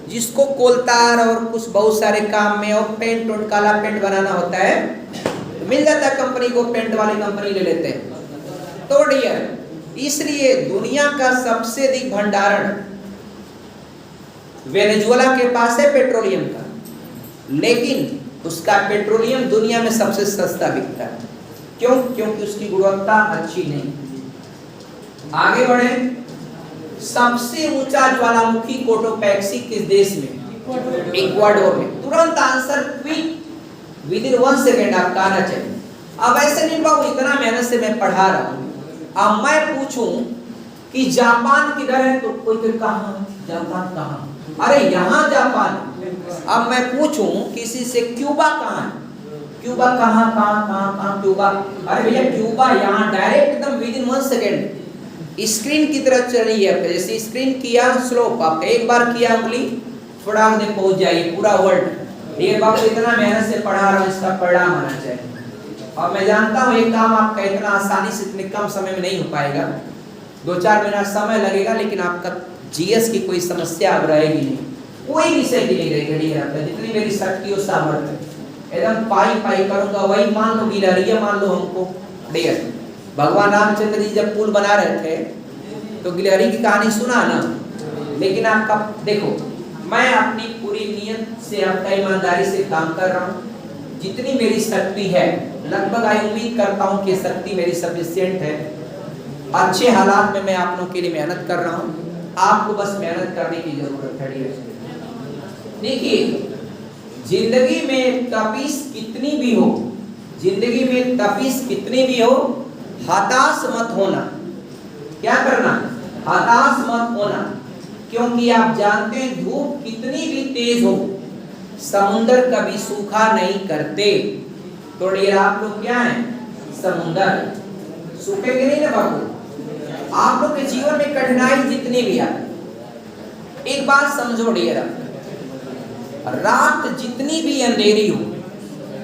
जिसको कोलतार और कुछ बहुत सारे काम में, और पेंट और काला पेंट बनाना होता है, तो मिल जाता है कंपनी को, पेंट वाली कंपनी ले लेते हैं। तो डियर, इसलिए दुनिया का सबसे अधिक भंडारण वेनेजुएला के पास है पेट्रोलियम का, लेकिन उसका पेट्रोलियम दुनिया में सबसे सस्ता बिकता है। क्यों? क्योंकि उसकी गुणवत्ता अच्छी नहीं। आगे बढ़े। सबसे ऊंचा ज्वालामुखी कोटोपैक्सी किस देश में? इक्वाडोर में। तुरंत answer quick, with in 1 second आपका आना चाहिए। अब ऐसे नहीं बाबू, इतना मेहनत से मैं पढ़ा रहा हूं, अब मैं पूछूं कि जापान किधर है, तो कोई फिर कहां? जापान कहां? अरे यहाँ जापान। अब मैं पूछूं किसी से क्यूबा कहां है, क्यूबा कहां कहां कहां कहां? क्यूबा, अरे भैया क्यूबा यहाँ डायरेक्ट एकदम विद इन 1 सेकेंड स्क्रीन की तरह चल रही है। जैसे स्क्रीन किया स्लोप, आप एक बार किया उंगली फटाक से पहुंच जाइए पूरा वर्ल्ड। ये बात इतना मेहनत से पढ़ा रहा हूँ, इसका परिणाम आना चाहिए। और मैं जानता हूँ ये काम आपका इतना आसानी से इतने कम समय में नहीं हो पाएगा, 2-4 मिनट समय लगेगा, लेकिन आपका जीएस की कोई समस्या अब रहेगी नहीं, कोई विषय की नहीं रहेगी। जितनी मेरी शक्ति और सामर्थ्य एकदम पाई करूंगा, वही मान लो गिलहरियां मान लो हमको डियर। भगवान रामचंद्र जी जब पुल बना रहे थे तो गिलहरी की कहानी सुना ना। लेकिन आपका देखो, मैं अपनी पूरी नियत से, आपका ईमानदारी से काम कर रहा हूँ। जितनी मेरी शक्ति है, लगभग आई उम्मीद करता हूँ कि शक्ति मेरी सफिशिएंट है। अच्छे हालात में मैं आप लोगों के लिए मेहनत कर रहा हूँ। आपको बस मेहनत करने की जरूरत है। देखिए, जिंदगी में तपिश कितनी भी हो, जिंदगी में तपिश कितनी भी हो, हताश मत होना। क्या करना? हताश मत होना। क्योंकि आप जानते हैं धूप कितनी भी तेज हो, समुद्र कभी सूखा नहीं करते। तो डियर आप लोग क्या हैं? समुद्र। सूखेंगे नहीं ना बाबू। आप लोग के जीवन में कठिनाई जितनी भी आए, एक बात समझो डियर, रात जितनी भी अंधेरी हो,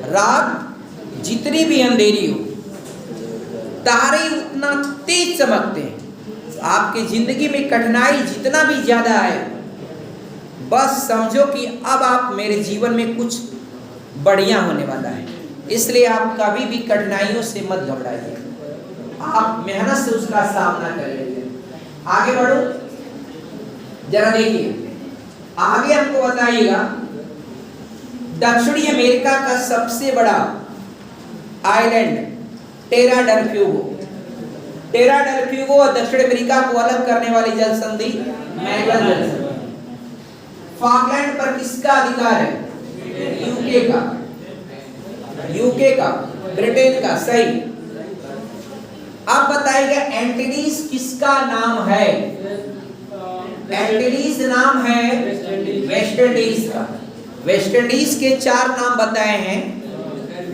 रात जितनी भी अंधेरी हो, तारे उतना तेज चमकते हैं। आपकी जिंदगी में कठिनाई जितना भी ज्यादा आए, बस समझो कि अब आप मेरे जीवन में कुछ बढ़िया होने वाला है। इसलिए आप कभी भी कठिनाइयों से मत घबराइए, आप मेहनत से उसका सामना करिए। आगे बढ़ो, जरा देखिए आगे हमको बताइएगा। दक्षिणी अमेरिका का सबसे बड़ा आइलैंड टेरा डेल फ्यूगो। टेरा डेल फ्यूगो और दक्षिण अमेरिका को अलग करने वाली जल संधि मैगलन जल संधि। फॉकलैंड पर किसका अधिकार है? यूके का, यूके का, ब्रिटेन का। सही। अब बताइएगा एंटीलीज किसका नाम है? एंटीलीज नाम है वेस्ट इंडीज का। वेस्ट इंडीज के 4 नाम बताए हैं।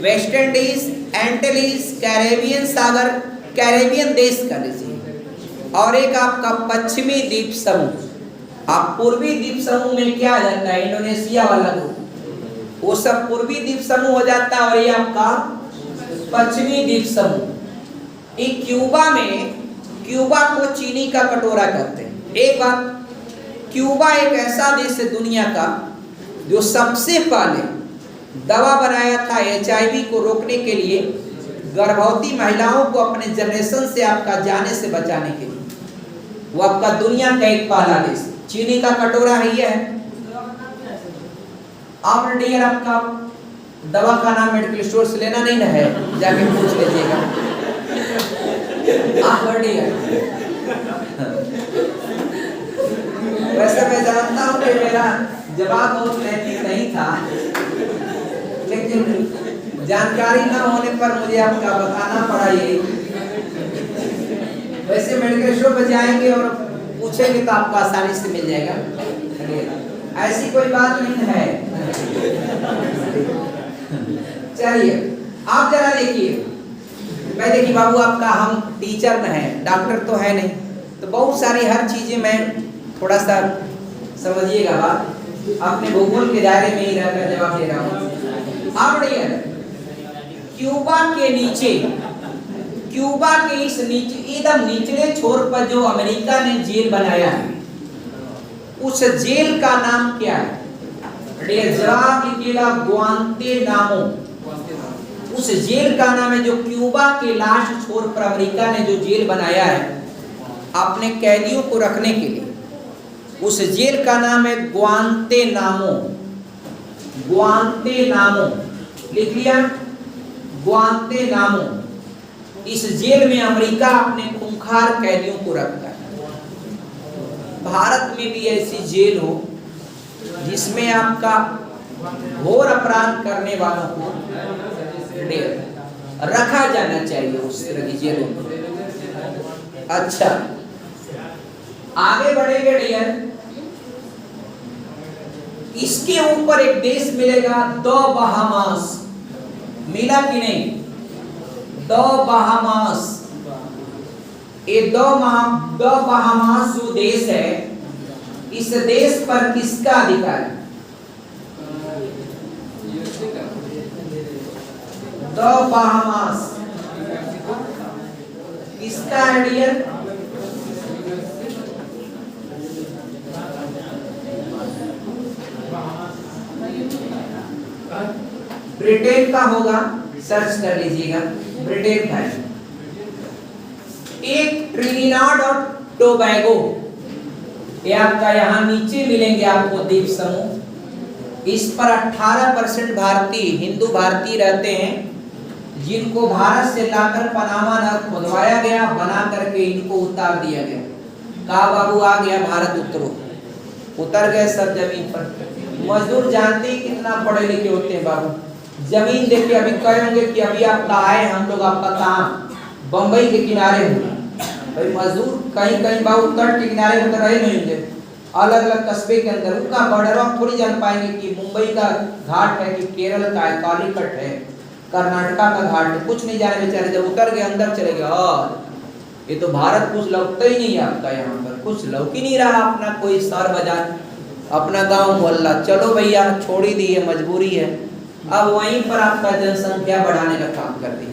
वेस्ट इंडीज, एंटीलीज, कैरेबियन सागर, कैरेबियन देश का लीजिए, और एक आपका पश्चिमी द्वीप समूह। आप पूर्वी द्वीप समूह में क्या आ जाता है? इंडोनेशिया वाला ग्रुप, वो सब पूर्वी द्वीप समूह हो जाता है, और ये आपका पश्चिमी द्वीप समूह। एक क्यूबा में, क्यूबा को चीनी का कटोरा कहते हैं। एक बात, क्यूबा एक ऐसा देश है दुनिया का जो सबसे पहले दवा बनाया था HIV को रोकने के लिए, गर्भवती महिलाओं को अपने जनरेशन से आपका जाने से बचाने के लिए। वो आपका दुनिया का एक पहला देश। चीनी का कटोरा है ये है। आप डियर आपका दवा का नाम मेडिकल स्टोर से लेना नहीं ना है, जाके पूछ लीजिएगा। वैसे मैं जानता हूँ कि मेरा जवाब बहुत नैतिक नहीं था, लेकिन जानकारी ना होने पर मुझे आपका बताना पड़ा ये। वैसे मेडिकल स्टोर पर जाएंगे और पूछेंगे तो आपको आसानी से मिल जाएगा, ऐसी कोई बात नहीं है। चलिए आप जरा देखिए, मैं देखिए बाबू आपका, हम टीचर न है, डॉक्टर तो है नहीं, तो बहुत सारी हर चीजें मैं थोड़ा सा समझिएगा बात, अपने भूगोल के दायरे में ही रहकर जवाब दे रहा हूँ। आप क्यूबा के नीचे, क्यूबा के इस नीचे एकदम निचले छोर पर जो अमेरिका ने जेल बनाया है, उस जेल का नाम क्या है? जवाब लिखिएगा ग्वांतेनामो। उस जेल का नाम है, जो क्यूबा के लास्ट छोर पर अमेरिका ने जो जेल बनाया है अपने कैदियों को रखने के लिए, उस जेल का नाम है ग्वांतेनामो। ग्वांतेनामो लिख लिया, ग्वांतेनामो। इस जेल में अमेरिका अपने खूंखार कैदियों को रखता है। भारत में भी ऐसी जेल हो जिसमें आपका घोर अपराध करने वालों को रखा जाना चाहिए, उस तरह की जेलों में। अच्छा आगे बढ़ेंगे डियर, इसके ऊपर एक देश मिलेगा, दो बहामास। मिला कि नहीं? दो बहामास। ये दो बहामास जो देश है, इस देश पर किसका अधिकार है? दो बहामास किसका है डियर? ब्रिटेन का होगा, सर्च कर लीजिएगा, ब्रिटेन का है। एक ट्रिनिडाड और टोबैगो, ये आपका यहाँ नीचे मिलेंगे आपको द्वीप समूह। इस पर 18% भारतीय, हिंदू भारतीय रहते हैं, जिनको भारत से लाकर पनामा नहर खुदवाया गया, बना करके इनको उतार दिया गया। कहा बाबू आ गया भारत, उतरो। उतर गए सब जमीन पर। मजदूर जानते ही कितना पढ़े लिखे होते हैं बाबू। जमीन देखे अभी कहेंगे कि अभी आपका आए हम लोग, आपका काम बंबई के किनारे होंगे। भाई मजदूर कहीं कहीं बाबू तट के किनारे होकर रहे नहीं होंगे, अलग अलग कस्बे के अंदर। उनका बॉर्डर आप थोड़ी जान पाएंगे कि मुंबई का घाट है कि केरल का है, कालीकट है, कर्नाटका का घाट है, कुछ नहीं जाने बेचारे। जब उतर गए अंदर चले गए, और ये तो भारत कुछ लगता ही नहीं है आपका, यहाँ पर कुछ लग ही नहीं रहा। अपना कोई शहर बाजार, अपना गांव मोहल्ला, चलो भैया छोड़ ही दी है, मजबूरी है। अब वहीं पर आपका जनसंख्या बढ़ाने का काम कर दी।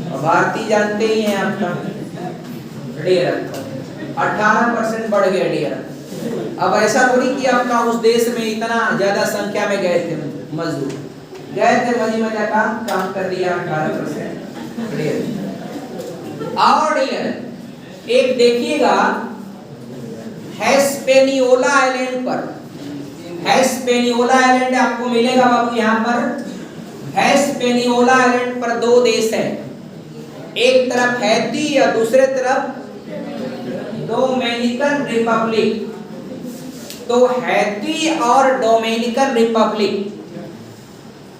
और भारतीय जानते ही हैं आपका डेयर 18% बढ़ गया डेयर। अब ऐसा थोड़ी कि आपका उस देश में इतना ज्यादा संख्या में गए थे मजदूर, गए थे मजी मजा काम कर दिया 18% डेयर। और डेयर एक देखिएगा हिस्पैनियोला आइलैंड पर, हिस्पैनियोला आइलैंड आपको मिलेगा बाबू। यहाँ पर हिस्पैनियोला आइलैंड पर दो देश हैं, एक तरफ हैती और दूसरे तरफ डोमिनिकन रिपब्लिक। तो हैती और डोमिनिकन रिपब्लिक,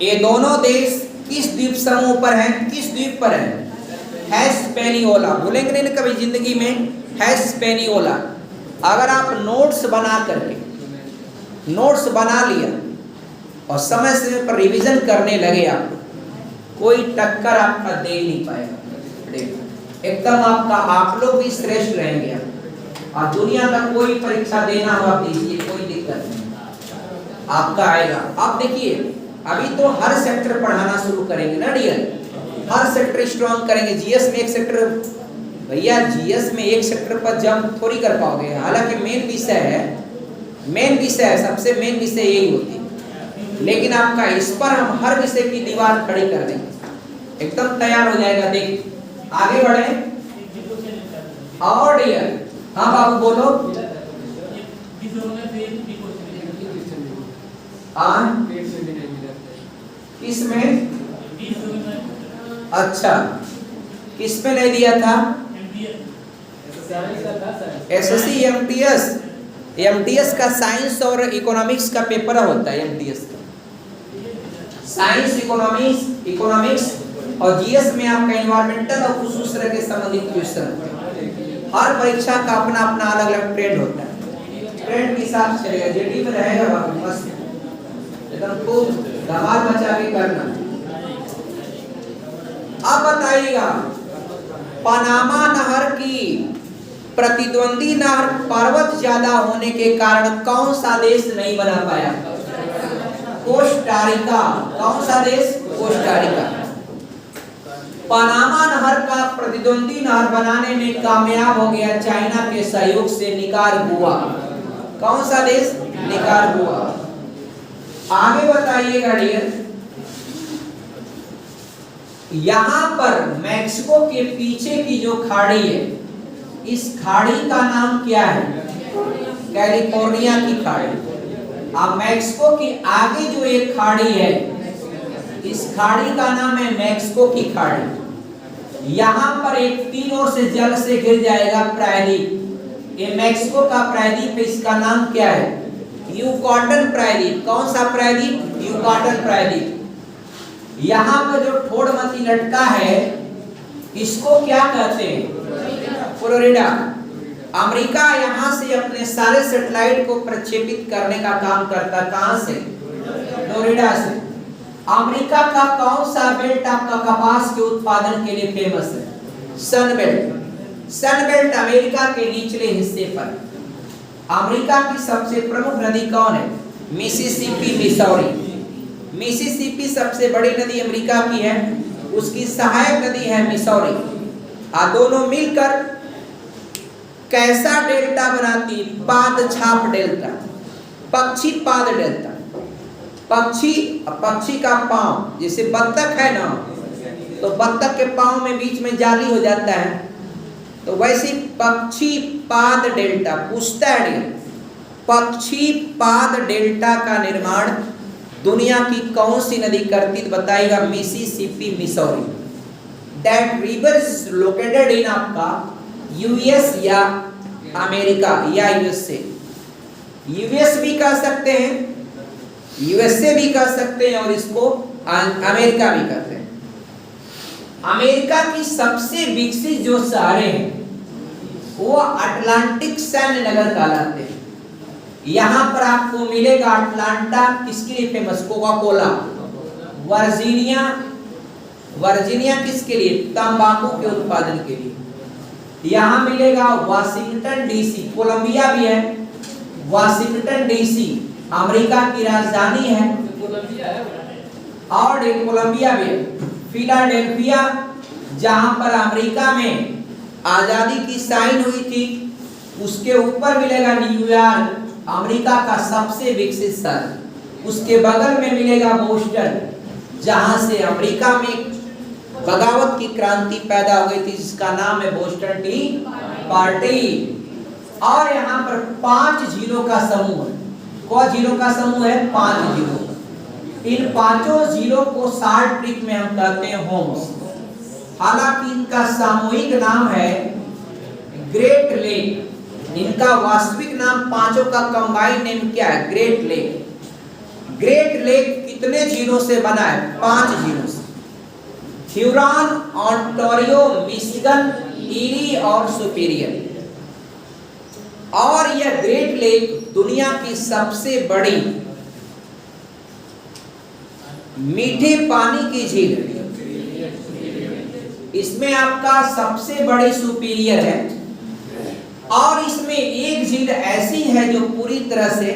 ये दोनों देश किस द्वीप समूह पर हैं, किस द्वीप पर हैं? हिस्पैनियोला। भूलेंगे नहीं कभी जिंदगी में हिस्पैनियोला। अगर आप नोट्स बना करके, नोट्स बना लिया और समय समय पर रिवीजन करने लगे, आप कोई टक्कर आपका दे नहीं पाएगा। एकदम आपका, आप लोग भी श्रेष्ठ रहेंगे। और दुनिया का कोई परीक्षा देना हो आप दीजिए, कोई दिक्कत नहीं आपका आएगा। आप देखिए अभी तो हर सेक्टर पढ़ाना शुरू करेंगे ना डियर, हर सेक्टर स्ट्रॉन्ग करेंगे। जीएस में एक सेक्टर, भैया जीएस में एक सेक्टर पर जंप थोड़ी कर पाओगे। हालांकि मेन विषय है, मेन विषय है, सबसे मेन विषय यही होती है, लेकिन आपका इस पर हम हर विषय की दीवार खड़ी कर देंगे, एकदम तैयार हो जाएगा। देख आगे बढ़े। और डियर हाँ बाबू बोलो। किसमें? अच्छा, किस पे नहीं दिया था? SSC MTS. एमटीएस का साइंस और इकोनॉमिक्स का पेपर होता है। एमटीएस का साइंस, इकोनॉमिक्स और जीएस में आपका एनवायरमेंटल और कुछ उस तरह के संबंधित क्वेश्चन। हर परीक्षा का अपना अपना अलग अलग ट्रेंड होता है, ट्रेंड के हिसाब से चलेगा। जेडी में रहेगा बाबू, मस्त एकदम खूब धमाल मचा के करना। अब बताइएगा, पनामा नहर की प्रतिद्वंदी नहर पर्वत ज्यादा होने के कारण कौन सा देश नहीं बना पाया? कोस्टारिका। कौन सा देश? कोस्टारिका। पनामा नहर का प्रतिद्वंदी नहर बनाने में कामयाब हो गया चाइना के सहयोग से निकारागुआ। कौन सा देश? निकारागुआ। आगे बताइएगा डियर, यहां पर मैक्सिको के पीछे की जो खाड़ी है, इस खाड़ी का नाम क्या है? कैलिफोर्निया की खाड़ी। अब मैक्सिको के आगे जो एक खाड़ी है, इस खाड़ी का नाम है मैक्सिको की खाड़ी। यहाँ पर एक तीन ओर से जल से घिर जाएगा प्रायद्वीप। ये मैक्सिको का प्रायद्वीप, इसका नाम क्या है? यूकाटन प्रायद्वीप। कौन सा प्रायद्वीप? यूकाटन प्रायद्वीप। यहाँ पर जो ठोड़मती लटका है, इसको क्या कहते हैं? फ्लोरिडा। अमेरिका यहाँ से अपने सारे सैटेलाइट को प्रक्षेपित करने का काम करता। कहां से? फ्लोरिडा से। अमेरिका का कौन सा बेल्ट आपका कपास के उत्पादन के लिए फेमस है? सन बेल्ट। सन बेल्ट अमेरिका के निचले हिस्से पर। अमेरिका की सबसे प्रमुख नदी कौन है? Mississippi, Missouri. मिसिसिपी सबसे बड़ी नदी अमेरिका की है, उसकी सहायक नदी है मिसौरी। दोनों मिलकर कैसा डेल्टा बनाती? पादछाप डेल्टा, पक्षी पाद डेल्टा। पक्षी का पांव, जैसे बत्तख है ना, तो बत्तख के पांव में बीच में जाली हो जाता है, तो वैसे पक्षीपाद डेल्टा पूछता है डियर, पक्षीपाद डेल्टा का निर्माण दुनिया की कौन सी नदी करती है? बताइएगा Mississippi, Missouri. That river is located in आपका यूएस या अमेरिका या यूएसए। यूएस भी कह सकते हैं, यूएसए भी कह सकते हैं और इसको अमेरिका भी कहते हैं। अमेरिका की सबसे विकसित जो शहरें हैं वो अटलांटिक सैन्य नगर कहलाते हैं। यहां पर आपको मिलेगा अटलांटा किसके लिए famous? Coca Cola. Virginia, Virginia किसके लिए? तंबाकू के उत्पादन के लिए। यहां मिलेगा वाशिंगटन डीसी, कोलंबिया भी है, वाशिंगटन डीसी अमेरिका की राजधानी है, और एक कोलंबिया भी है। फिलाडेल्फिया जहां पर अमेरिका में आजादी की साइन हुई थी, उसके ऊपर मिलेगा न्यूयॉर्क, अमेरिका का सबसे विकसित शहर। उसके बगल में मिलेगा बोस्टन, जहां से अमेरिका में बगावत की क्रांति पैदा हो गई थी, जिसका नाम है बोस्टन टी पार्टी। और यहाँ पर 5 झीलों का समूह है। कौन झीलों का समूह है? 5 झीलों। इन 5 झीलों को शार्ट ट्रिक में हम कहते हैं होम्स। हालांकि इनका सामूहिक नाम है ग्रेट लेक। इनका वास्तविक नाम 5 का कंबाइंड नेम क्या है? Great lake. ग्रेट लेक कितने झीलों से बना है? 5 झीलों से। ह्यूरॉन, ओंटारियो, मिशिगन, ईरी और सुपीरियर। और यह ग्रेट लेक दुनिया की सबसे बड़ी मीठे पानी की झील है। इसमें आपका सबसे बड़ी सुपीरियर है, और इसमें एक झील ऐसी है जो पूरी तरह से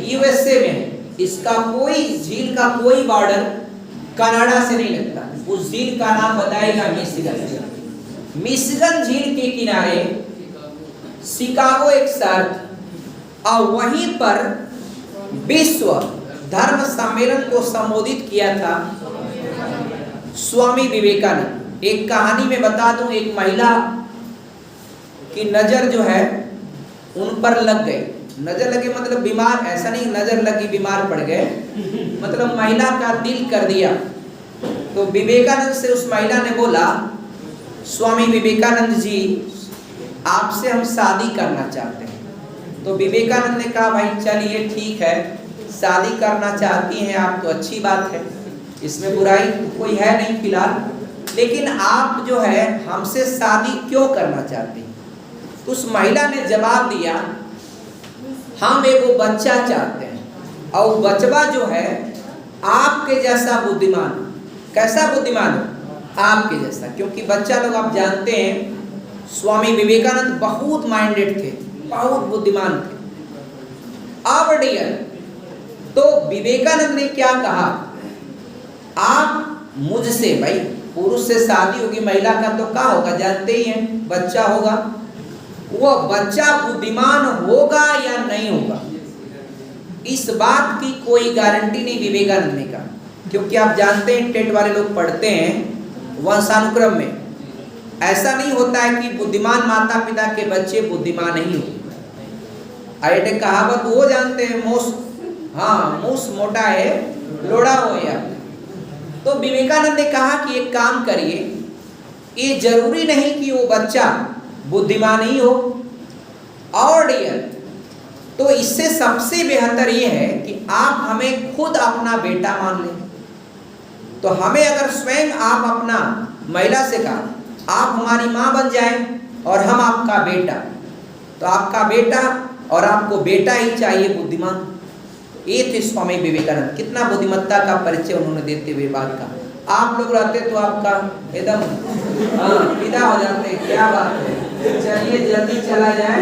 यूएसए में है। इसका कोई झील का कोई बॉर्डर कनाडा से नहीं लगता। उस झील का नाम बताएगा मिशिगन। मिशिगन झील के किनारे शिकागो एक शहर, और वहीं पर विश्व धर्म सम्मेलन को संबोधित किया था स्वामी विवेकानंद। एक कहानी में बता दूं, एक महिला की नजर जो है उन पर लग गई। नजर लगे मतलब बीमार, ऐसा नहीं नजर लगी बीमार पड़ गए, मतलब महिला का दिल कर दिया। तो विवेकानंद से उस महिला ने बोला, स्वामी विवेकानंद जी आपसे हम शादी करना चाहते हैं। तो विवेकानंद ने कहा भाई चलिए ठीक है, शादी करना चाहती हैं आप तो अच्छी बात है, इसमें बुराई कोई है नहीं फिलहाल, लेकिन आप जो है हमसे शादी क्यों करना चाहती हैं? तो उस महिला ने जवाब दिया, हम एगो बच्चा चाहते हैं, और बचवा जो है आपके जैसा बुद्धिमान। कैसा बुद्धिमान? आपके जैसा। क्योंकि बच्चा लोग आप जानते हैं स्वामी विवेकानंद बहुत माइंडेड थे, बहुत बुद्धिमान थे। अब डियर, तो विवेकानंद ने क्या कहा, आप मुझसे, भाई पुरुष से शादी होगी, महिला का तो क्या होगा जानते ही हैं, बच्चा होगा। वो बच्चा बुद्धिमान होगा या नहीं होगा, इस बात की कोई गारंटी नहीं विवेकानंद ने कहा। क्योंकि आप जानते हैं टेट वाले लोग पढ़ते हैं वंशानुक्रम में, ऐसा नहीं होता है कि बुद्धिमान माता पिता के बच्चे बुद्धिमान नहीं होते। अरे कहावत वो जानते हैं, मूस मोटा है लोड़ा हो या। तो विवेकानंद ने कहा कि एक काम करिए, ये जरूरी नहीं कि वो बच्चा बुद्धिमान ही हो। और डियर, तो इससे सबसे बेहतर ये है कि आप हमें खुद अपना बेटा मान लें। तो हमें अगर स्वयं आप अपना महिला से कहा आप हमारी माँ बन जाए और हम आपका बेटा, तो आपका बेटा और आपको बेटा ही चाहिए बुद्धिमान। ये थे स्वामी विवेकानंद। कितना बुद्धिमत्ता का परिचय उन्होंने देते हुए बात का। आप लोग रहते तो आपका एकदम विदा हो जाते। क्या बात है, चलिए जल्दी चला जाए।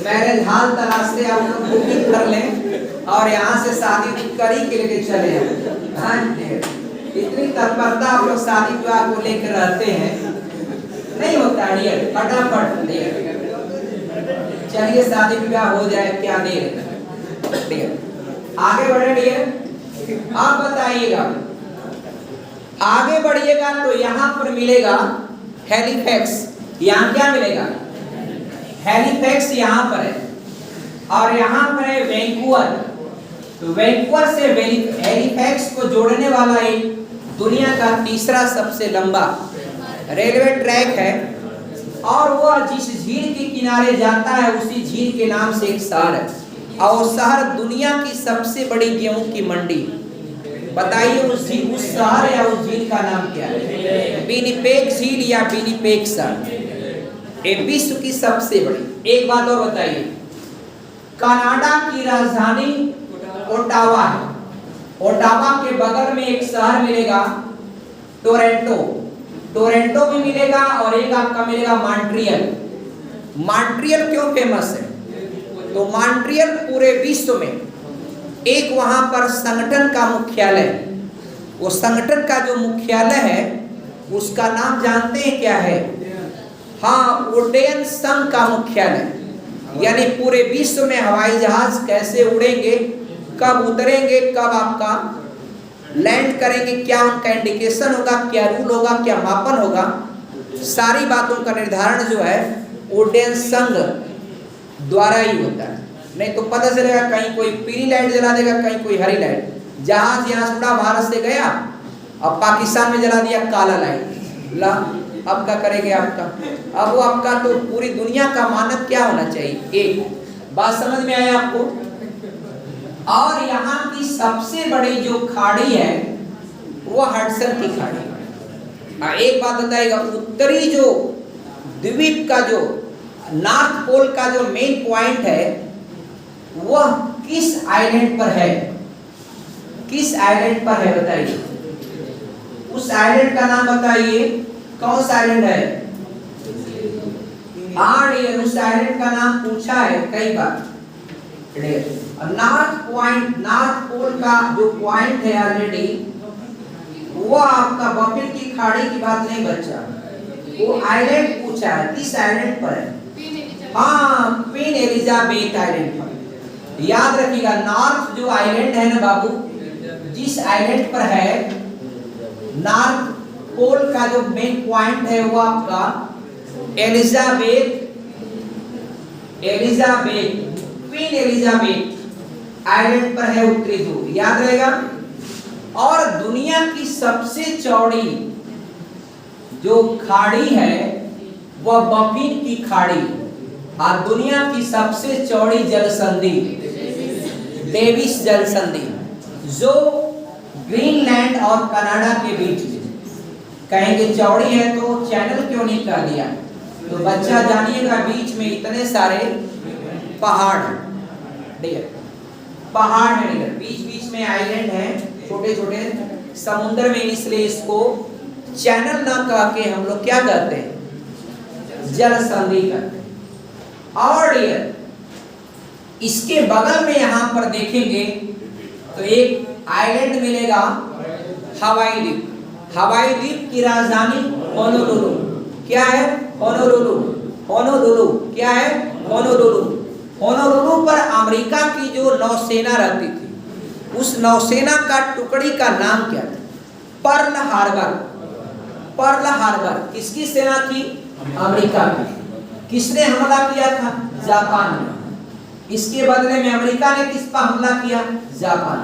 मैरिज हॉल तलाश से आप लोग बुकिंग कर लें और यहाँ से शादी करी के लेके चले जाए। इतनी तत्परता आप लोग शादी विवाह को लेकर रहते हैं, नहीं होता डियर, फटाफट डियर। चलिए शादी विवाह हो जाए, क्या देर। आगे बढ़े डियर, आप बताइएगा आगे बढ़िएगा तो यहाँ पर मिलेगा हैलिफैक्स। यहाँ क्या मिलेगा? हैलिफैक्स यहाँ पर है, और यहाँ पर है वैंकूवर। तो वैंकूवर से हैलिफैक्स को जोड़ने वाला एक दुनिया का तीसरा सबसे लंबा रेलवे ट्रैक है, और वह जिस झील के किनारे जाता है उसी झील के नाम से एक शहर है, और शहर दुनिया की सबसे बड़ी गेहूं की मंडी। बताइए उस शहर या उस झील का नाम क्या है? विनिपेग झील या विनिपेग शहर, ये विश्व की सबसे बड़ी। एक बात और बताइए, कनाडा की राजधानी ओटावा है। ओटावा के बगल में एक शहर मिलेगा टोरंटो, टोरंटो भी मिलेगा, और एक आपका मिलेगा मॉन्ट्रियल। मॉन्ट्रियल क्यों फेमस है? तो मॉन्ट्रियल पूरे विश्व में एक वहां पर संगठन का मुख्यालय, वो संगठन का जो मुख्यालय है उसका नाम जानते हैं क्या है? हाँ, उड्डयन संघ का मुख्यालय। यानी पूरे विश्व में हवाई जहाज कैसे उड़ेंगे, कब उतरेंगे, कब आपका लैंड करेंगे, क्या उनका इंडिकेशन होगा, क्या रूल होगा, क्या मापन होगा, सारी बातों का निर्धारण जो है उड्डयन संघ द्वारा ही होता है। नहीं तो पता चलेगा कहीं कोई पीली लाइट जला देगा, कहीं कोई हरी लाइट। जहाज यहाँ से उड़ा, भारत से गया, अब पाकिस्तान में जला दिया काला लाइट, ला अब क्या करेंगे आपका? अब वो आपका तो पूरी दुनिया का मानक क्या होना चाहिए? एक बात समझ में आया आपको? और यहाँ की सबसे बड़ी जो खाड़ी है वो हडसन की खाड़ी। एक बात बताइएगा, उत्तरी जो द्वीप का जो नॉर्थ पोल का जो मेन पॉइंट है वह किस आइलैंड पर है? किस आइलैंड पर है बताइए? उस आइलैंड का नाम बताइए, कौन सा आइलैंड है? उस आइलैंड का नाम पूछा है कई बार। नॉर्थ पॉइंट, नॉर्थ पोल का जो पॉइंट है ऑलरेडी, वो आपका बफिन की खाड़ी की बात नहीं बच्चा, वो आइलैंड पूछा है, किस आइलैंड पर है? हाँ, क्वीन एलिजाबेथ आइलैंड पर। याद रखिएगा, नॉर्थ जो आइलैंड है ना बाबू, जिस आइलैंड पर है, नॉर्थ पोल का जो मेन पॉइंट है वो आपका क्वीन एलिजाबेथ आइलैंड पर है, उत्तरी ध्रुव। याद रहेगा। और दुनिया की सबसे चौड़ी जो खाड़ी है वह बफिन की खाड़ी, और दुनिया की सबसे चौड़ी जल संधि डेविस जल संधि, जो ग्रीनलैंड और कनाडा के बीच में। कहेंगे चौड़ी है तो चैनल क्यों नहीं कर दिया? तो बच्चा जानिएगा, बीच में इतने सारे पहाड़ है, बीच बीच में आइलैंड है, छोटे छोटे समुद्र में, इसलिए इसको चैनल ना कह के हम लोग क्या कहते हैं? जल संधि कहते हैं। और इसके बगल में यहाँ पर देखेंगे तो एक आइलैंड मिलेगा हवाई द्वीप। हवाई द्वीप की राजधानी होनोलुलु। क्या है? होनोलुलु। होनोलुलु क्या है? होनोलुलु। होनोलुलु पर अमेरिका की जो नौसेना रहती थी, उस नौसेना का टुकड़ी का नाम क्या था? Pearl Harbor. पर्ल हार्बर किसकी सेना थी? अमेरिका की। किसने हमला किया था? जापान ने। इसके बदले में अमेरिका ने किस पर हमला किया? जापान।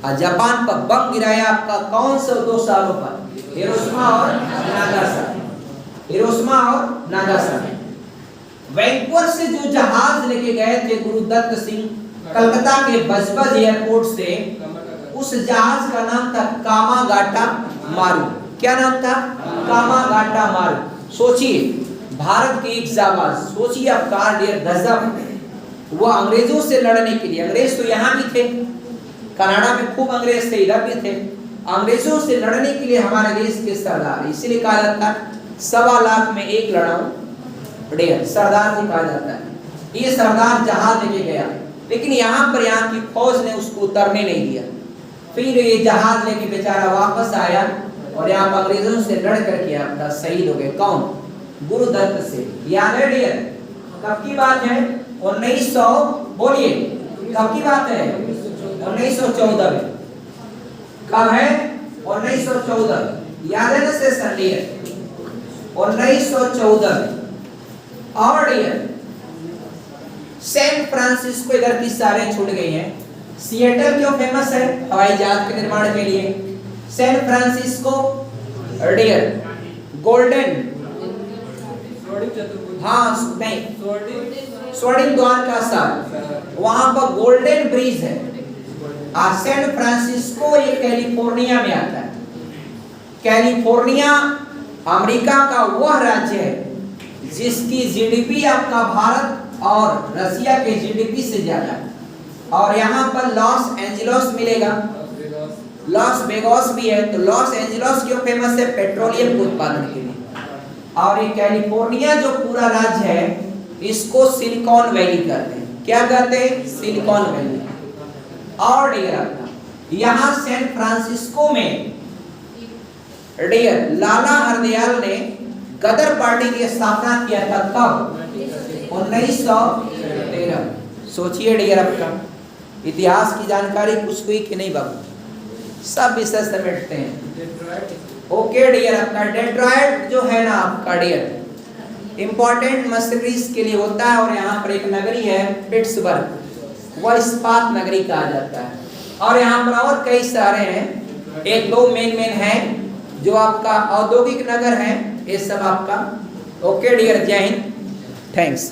और जापान पर बम गिराया आपका कौन से 2 शहरों पर? हिरोशिमा और नागासाकी। हिरोशिमा और नागासाकी। वैंकूवर से जो जहाज लेके गए थे गुरुदत्त सिंह कलकत्ता के बजबज एयरपोर्ट से, उस जहाज का नाम था कामागाटा मारू। क्या नाम था? कामागाटा मारू। सोचिए, भारत के एक जाबाज, सोचिए आप, कार्डियर गजब, वो अंग्रेजों से लड़ने के लिए, अंग्रेज तो यहाँ भी थे, कनाडा में खूब अंग्रेज थे, इधर भी थे, अंग्रेजों से लड़ने के लिए हमारे देश के सरदार, इसीलिए कहा जाता है 1.25 लाख में एक लड़ाऊं सरदार जी कहा जाता है। ये सरदार जहाज लेके गया, लेकिन यहाँ पर यहाँ की फौज ने उसको उतरने नहीं दिया। फिर ये जहाज लेके बेचारा वापस आया और यहाँ पर अंग्रेजों से लड़ करके आपका शहीद हो गए। कौन? गुरुदत्त सिंह। याद है डियर? कब की बात है? 1900, बोलिए कब की बात है? 1914 में। कब है? 1914। याद है ना सेशन डियर 1914 में। और डियर सैन फ्रांसिस्को, इधर की सारे छूट गई हैं। सिएटल क्यों फेमस है? हवाई जहाज के निर्माण के लिए। सैन फ्रांसिस्को डियर गोल्डन, हाँ नहीं, स्वर्णिम द्वार का साल, वहां पर गोल्डन ब्रिज है। सैन फ्रांसिस्को ये कैलिफोर्निया में आता है। कैलिफोर्निया अमेरिका का वह राज्य है जिसकी जीडीपी आपका भारत और रसिया के जीडीपी से ज्यादा है। और यहाँ पर लॉस एंजलोस मिलेगा, लॉस वेगास भी है। तो लॉस एंजलोस क्यों फेमस है? पेट्रोलियम के उत्पादन के लिए। और ये कैलिफोर्निया जो पूरा राज्य है इसको सिलिकॉन वैली कहते हैं। क्या कहते हैं? Silicon valley. और डियर अपना यहाँ सैन फ्रांसिस्को में डियर लाला हरदयाल ने गदर पार्टी की स्थापना किया था। कब? 1913। सोचिए डियर आपका इतिहास की जानकारी कुछ हुई कि नहीं बाबू? सब विषय समेटते हैं। ओके डियर आपका डेट्रॉयट जो है ना आपका डियर इंपॉर्टेंट मशीनरीज के लिए होता है। और यहाँ पर एक नगरी है पिट्सबर्ग, वह इस्पात नगरी कहा जाता है। और यहाँ पर और कई सारे हैं, एक दो मेन हैं जो आपका औद्योगिक नगर है। ये सब आपका। ओके डियर, जय हिंद, थैंक्स।